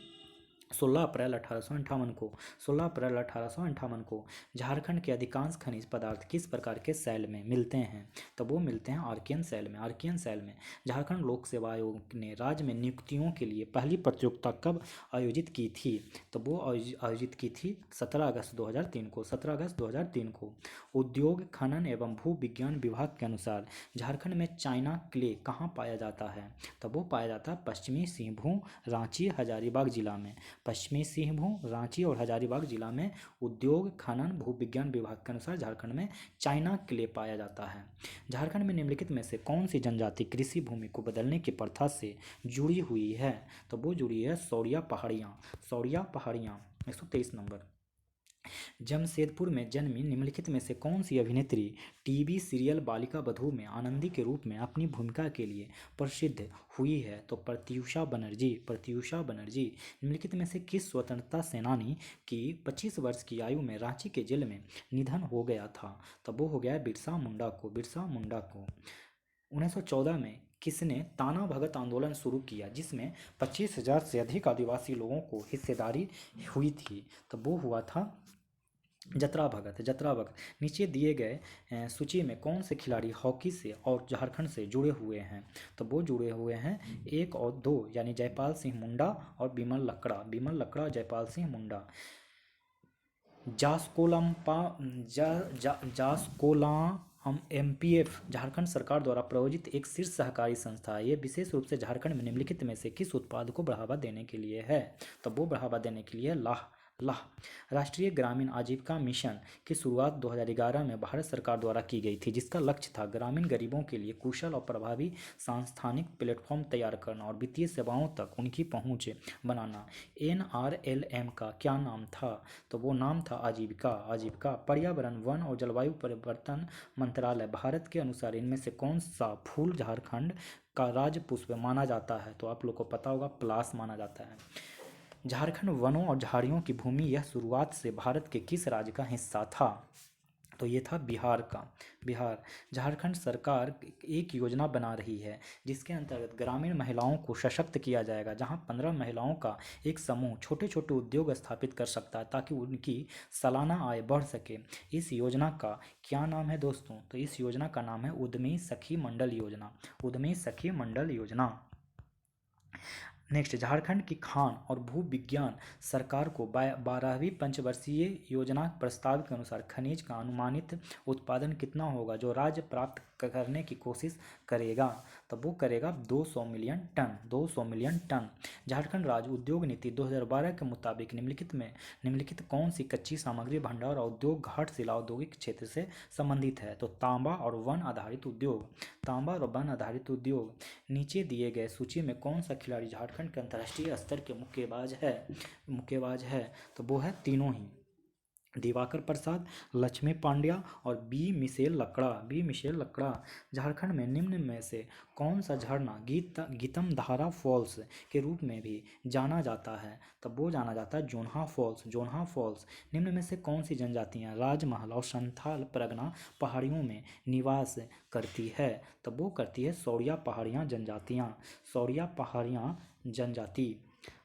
16 अप्रैल 1858 को झारखंड के अधिकांश खनिज पदार्थ किस प्रकार के सेल में मिलते हैं? तो वो मिलते हैं आर्कियन सेल में। आर्कियन सेल में झारखंड लोक सेवा आयोग ने राज्य में नियुक्तियों के लिए पहली प्रतियोगिता कब आयोजित की थी? तो वो आयोजित की थी 17 अगस्त 2003 को। 17 अगस्त 2003 को। उद्योग खनन एवं भू विज्ञान विभाग के अनुसार झारखंड में चाइना क्ले कहाँ पाया जाता है? तो वो पाया जाता है पश्चिमी सिंहभूम, रांची, हजारीबाग जिला में। पश्चिमी सिंहभूम, रांची और हजारीबाग जिला में उद्योग खनन भू विज्ञान विभाग के अनुसार झारखंड में चाइना क्ले पाया जाता है। झारखंड में निम्नलिखित में से कौन सी जनजाति कृषि भूमि को बदलने की प्रथा से जुड़ी हुई है? तो वो जुड़ी है सौरिया पहाड़ियाँ। सौरिया पहाड़ियाँ 123 नंबर। जमशेदपुर में जन्मी निम्नलिखित में से कौन सी अभिनेत्री टीवी सीरियल बालिका वधू में आनंदी के रूप में अपनी भूमिका के लिए प्रसिद्ध हुई है? तो प्रत्यूषा बनर्जी। प्रत्यूषा बनर्जी। निम्नलिखित में से किस स्वतंत्रता सेनानी की 25 वर्ष की आयु में रांची के जेल में निधन हो गया था? तब वो हो गया बिरसा मुंडा को। बिरसा मुंडा को। 1914 में किसने ताना भगत आंदोलन शुरू किया जिसमें 25,000 से अधिक आदिवासी लोगों को हिस्सेदारी हुई थी? तो वो हुआ था जतरा भगत। जतरा भगत। नीचे दिए गए सूची में कौन से खिलाड़ी हॉकी से और झारखंड से जुड़े हुए हैं? तो वो जुड़े हुए हैं 1 और 2 यानी जयपाल सिंह मुंडा और बिमल लकड़ा। बिमल लकड़ा, जयपाल सिंह मुंडा। जासकोलम्पा जासकोलाम एमपीएफ झारखंड सरकार द्वारा प्रायोजित एक शीर्ष सहकारी संस्था है। ये विशेष रूप से झारखंड में निम्नलिखित में से किस उत्पाद को बढ़ावा देने के लिए है? तो वो बढ़ावा देने के लिए लाह लाह। राष्ट्रीय ग्रामीण आजीविका मिशन की शुरुआत 2011 में भारत सरकार द्वारा की गई थी जिसका लक्ष्य था ग्रामीण गरीबों के लिए कुशल और प्रभावी सांस्थानिक प्लेटफॉर्म तैयार करना और वित्तीय सेवाओं तक उनकी पहुंच बनाना। एनआरएलएम का क्या नाम था? तो वो नाम था आजीविका। आजीविका। पर्यावरण, वन और जलवायु परिवर्तन मंत्रालय भारत के अनुसार इनमें से कौन सा फूल झारखंड का राज्य पुष्प माना जाता है? तो आप लोग को पता होगा पलाश माना जाता है। झारखंड वनों और झाड़ियों की भूमि यह शुरुआत से भारत के किस राज्य का हिस्सा था? तो ये था बिहार का। बिहार। झारखंड सरकार एक योजना बना रही है जिसके अंतर्गत ग्रामीण महिलाओं को सशक्त किया जाएगा जहां 15 महिलाओं का एक समूह छोटे छोटे उद्योग स्थापित कर सकता है ताकि उनकी सालाना आय बढ़ सके। इस योजना का क्या नाम है दोस्तों? तो इस योजना का नाम है उद्यमी सखी मंडल योजना। उद्यमी सखी मंडल योजना। नेक्स्ट, झारखंड की खान और भू विज्ञान सरकार को 12वीं पंचवर्षीय योजना प्रस्ताव के अनुसार खनिज का अनुमानित उत्पादन कितना होगा जो राज्य प्राप्त करने की कोशिश करेगा? तो वो करेगा 200 million ton. 200 million ton. Jharkhand राज्य उद्योग नीति 2012 के मुताबिक निम्नलिखित कौन सी कच्ची सामग्री भंडार और उद्योग घाटशिला औद्योगिक क्षेत्र से संबंधित है? तो तांबा और वन आधारित उद्योग। तांबा और वन आधारित उद्योग। नीचे दिए गए सूची में कौन सा खिलाड़ी झारखंड के अंतर्राष्ट्रीय स्तर के मुक्केबाज है? तो वो है तीनों ही, दिवाकर प्रसाद, लक्ष्मी पांड्या और बी मिशेल लकड़ा। बी मिशेल लकड़ा। झारखंड में निम्न में से कौन सा झरना गीतम धारा फॉल्स के रूप में भी जाना जाता है? तब वो जाना जाता है जोन्हा फॉल्स। जोन्हा फॉल्स। निम्न में से कौन सी जनजातियां राजमहल और संथाल परगना पहाड़ियों में निवास करती है? तब वो करती है सौरिया पहाड़ियाँ जनजातियाँ। सौरिया पहाड़ियाँ जनजाति।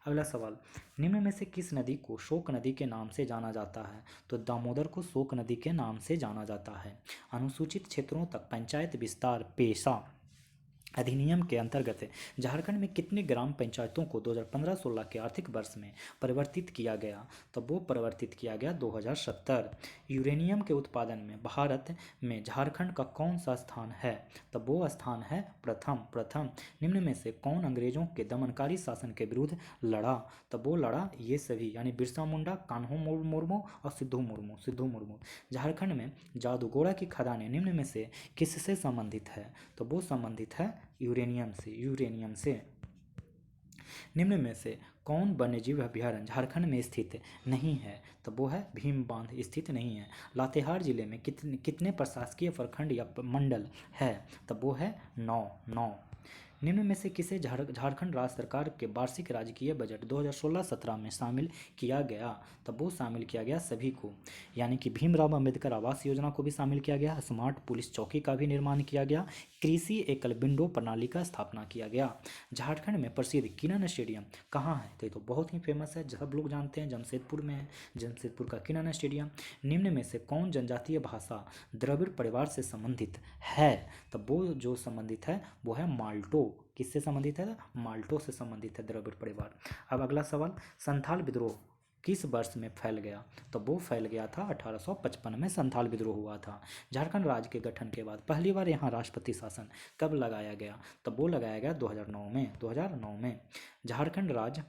अगला सवाल, निम्न में से किस नदी को शोक नदी के नाम से जाना जाता है? तो दामोदर को शोक नदी के नाम से जाना जाता है। अनुसूचित क्षेत्रों तक पंचायत विस्तार पेशा अधिनियम के अंतर्गत झारखंड में कितने ग्राम पंचायतों को 2015-16 के आर्थिक वर्ष में परिवर्तित किया गया? तो वो परिवर्तित किया गया 2070। यूरेनियम के उत्पादन में भारत में झारखंड का कौन सा स्थान है? तो वो स्थान है प्रथम। निम्न में से कौन अंग्रेजों के दमनकारी शासन के विरुद्ध लड़ा? तो वो लड़ा ये सभी यानी बिरसा मुंडा, कान्हो मुर्मू और सिद्धू मुर्मू। झारखंड में जादूगोड़ा की खदानें निम्न में से किससे संबंधित है? तो वो संबंधित है यूरेनियम से। निम्न में से कौन वन्यजीव अभयारण्य झारखंड में स्थित नहीं है? तो वो है भीम बांध स्थित नहीं है। लातेहार जिले में कितने प्रशासकीय प्रखंड या मंडल है? तो वो है 9। निम्न में से किसे झारखंड राज्य सरकार के वार्षिक राजकीय बजट 2016-17 में शामिल किया गया? तब वो शामिल किया गया सभी को, यानी कि भीमराव अंबेडकर आवास योजना को भी शामिल किया गया, स्मार्ट पुलिस चौकी का भी निर्माण किया गया, कृषि एकल विंडो प्रणाली का स्थापना किया गया। झारखंड में प्रसिद्ध किनन स्टेडियम कहाँ है? तो ये तो बहुत ही फेमस है, सब लोग जानते हैं, जमशेदपुर में है, जमशेदपुर का किनन स्टेडियम। निम्न में से कौन जनजातीय भाषा द्रविड़ परिवार से संबंधित है? तब वो जो संबंधित है वो है माल्टो। किससे संबंधित है? माल्टो से संबंधित है द्रविड़ परिवार। अब अगला सवाल, संथाल विद्रोह किस वर्ष में फैल गया? तो वो फैल गया था 1855 में संथाल विद्रोह हुआ था। झारखंड राज्य के गठन के बाद पहली बार यहाँ राष्ट्रपति शासन कब लगाया गया? तब वो लगाया गया 2009 में। 2009 में झारखंड राज्य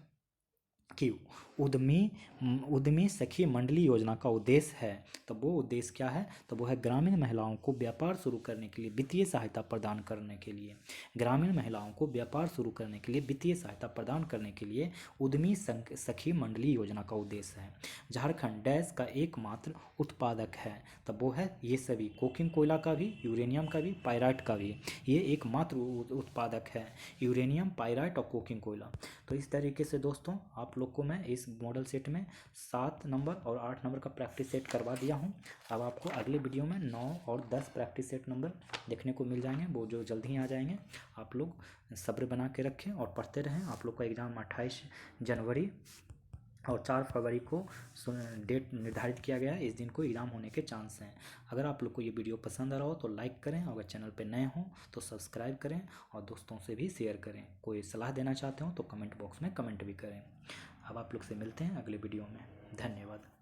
की उद्यमी सखी मंडली योजना का उद्देश्य है, तो वो उद्देश्य क्या है? तो वो है ग्रामीण महिलाओं को व्यापार शुरू करने के लिए वित्तीय सहायता प्रदान करने के लिए। ग्रामीण महिलाओं को व्यापार शुरू करने के लिए वित्तीय सहायता प्रदान करने के लिए उद्यमी सखी मंडली योजना का उद्देश्य है। झारखंड डैश का एकमात्र उत्पादक है, तब वो है ये सभी, कोकिंग कोयला का भी, यूरेनियम का भी, पायराइट का भी, ये एकमात्र उत्पादक है, यूरेनियम, पायराइट और कोकिंग कोयला। तो इस तरीके से दोस्तों आप लोग को मैं इस मॉडल सेट में 7 नंबर और 8 नंबर का प्रैक्टिस सेट करवा दिया हूँ। अब आपको अगले वीडियो में 9 और 10 प्रैक्टिस सेट नंबर देखने को मिल जाएंगे, वो जो जल्द ही आ जाएंगे। आप लोग सब्र बना के रखें और पढ़ते रहें। आप लोग का एग्ज़ाम 28 जनवरी और 4 फरवरी को डेट निर्धारित किया गया है। इस दिन को एग्ज़ाम होने के चांस हैं। अगर आप लोग को ये वीडियो पसंद आ रहा हो तो लाइक करें, अगर चैनल पे नए हों तो सब्सक्राइब करें और दोस्तों से भी शेयर करें। कोई सलाह देना चाहते हो तो कमेंट बॉक्स में कमेंट भी करें। अब आप लोग से मिलते हैं अगले वीडियो में। धन्यवाद।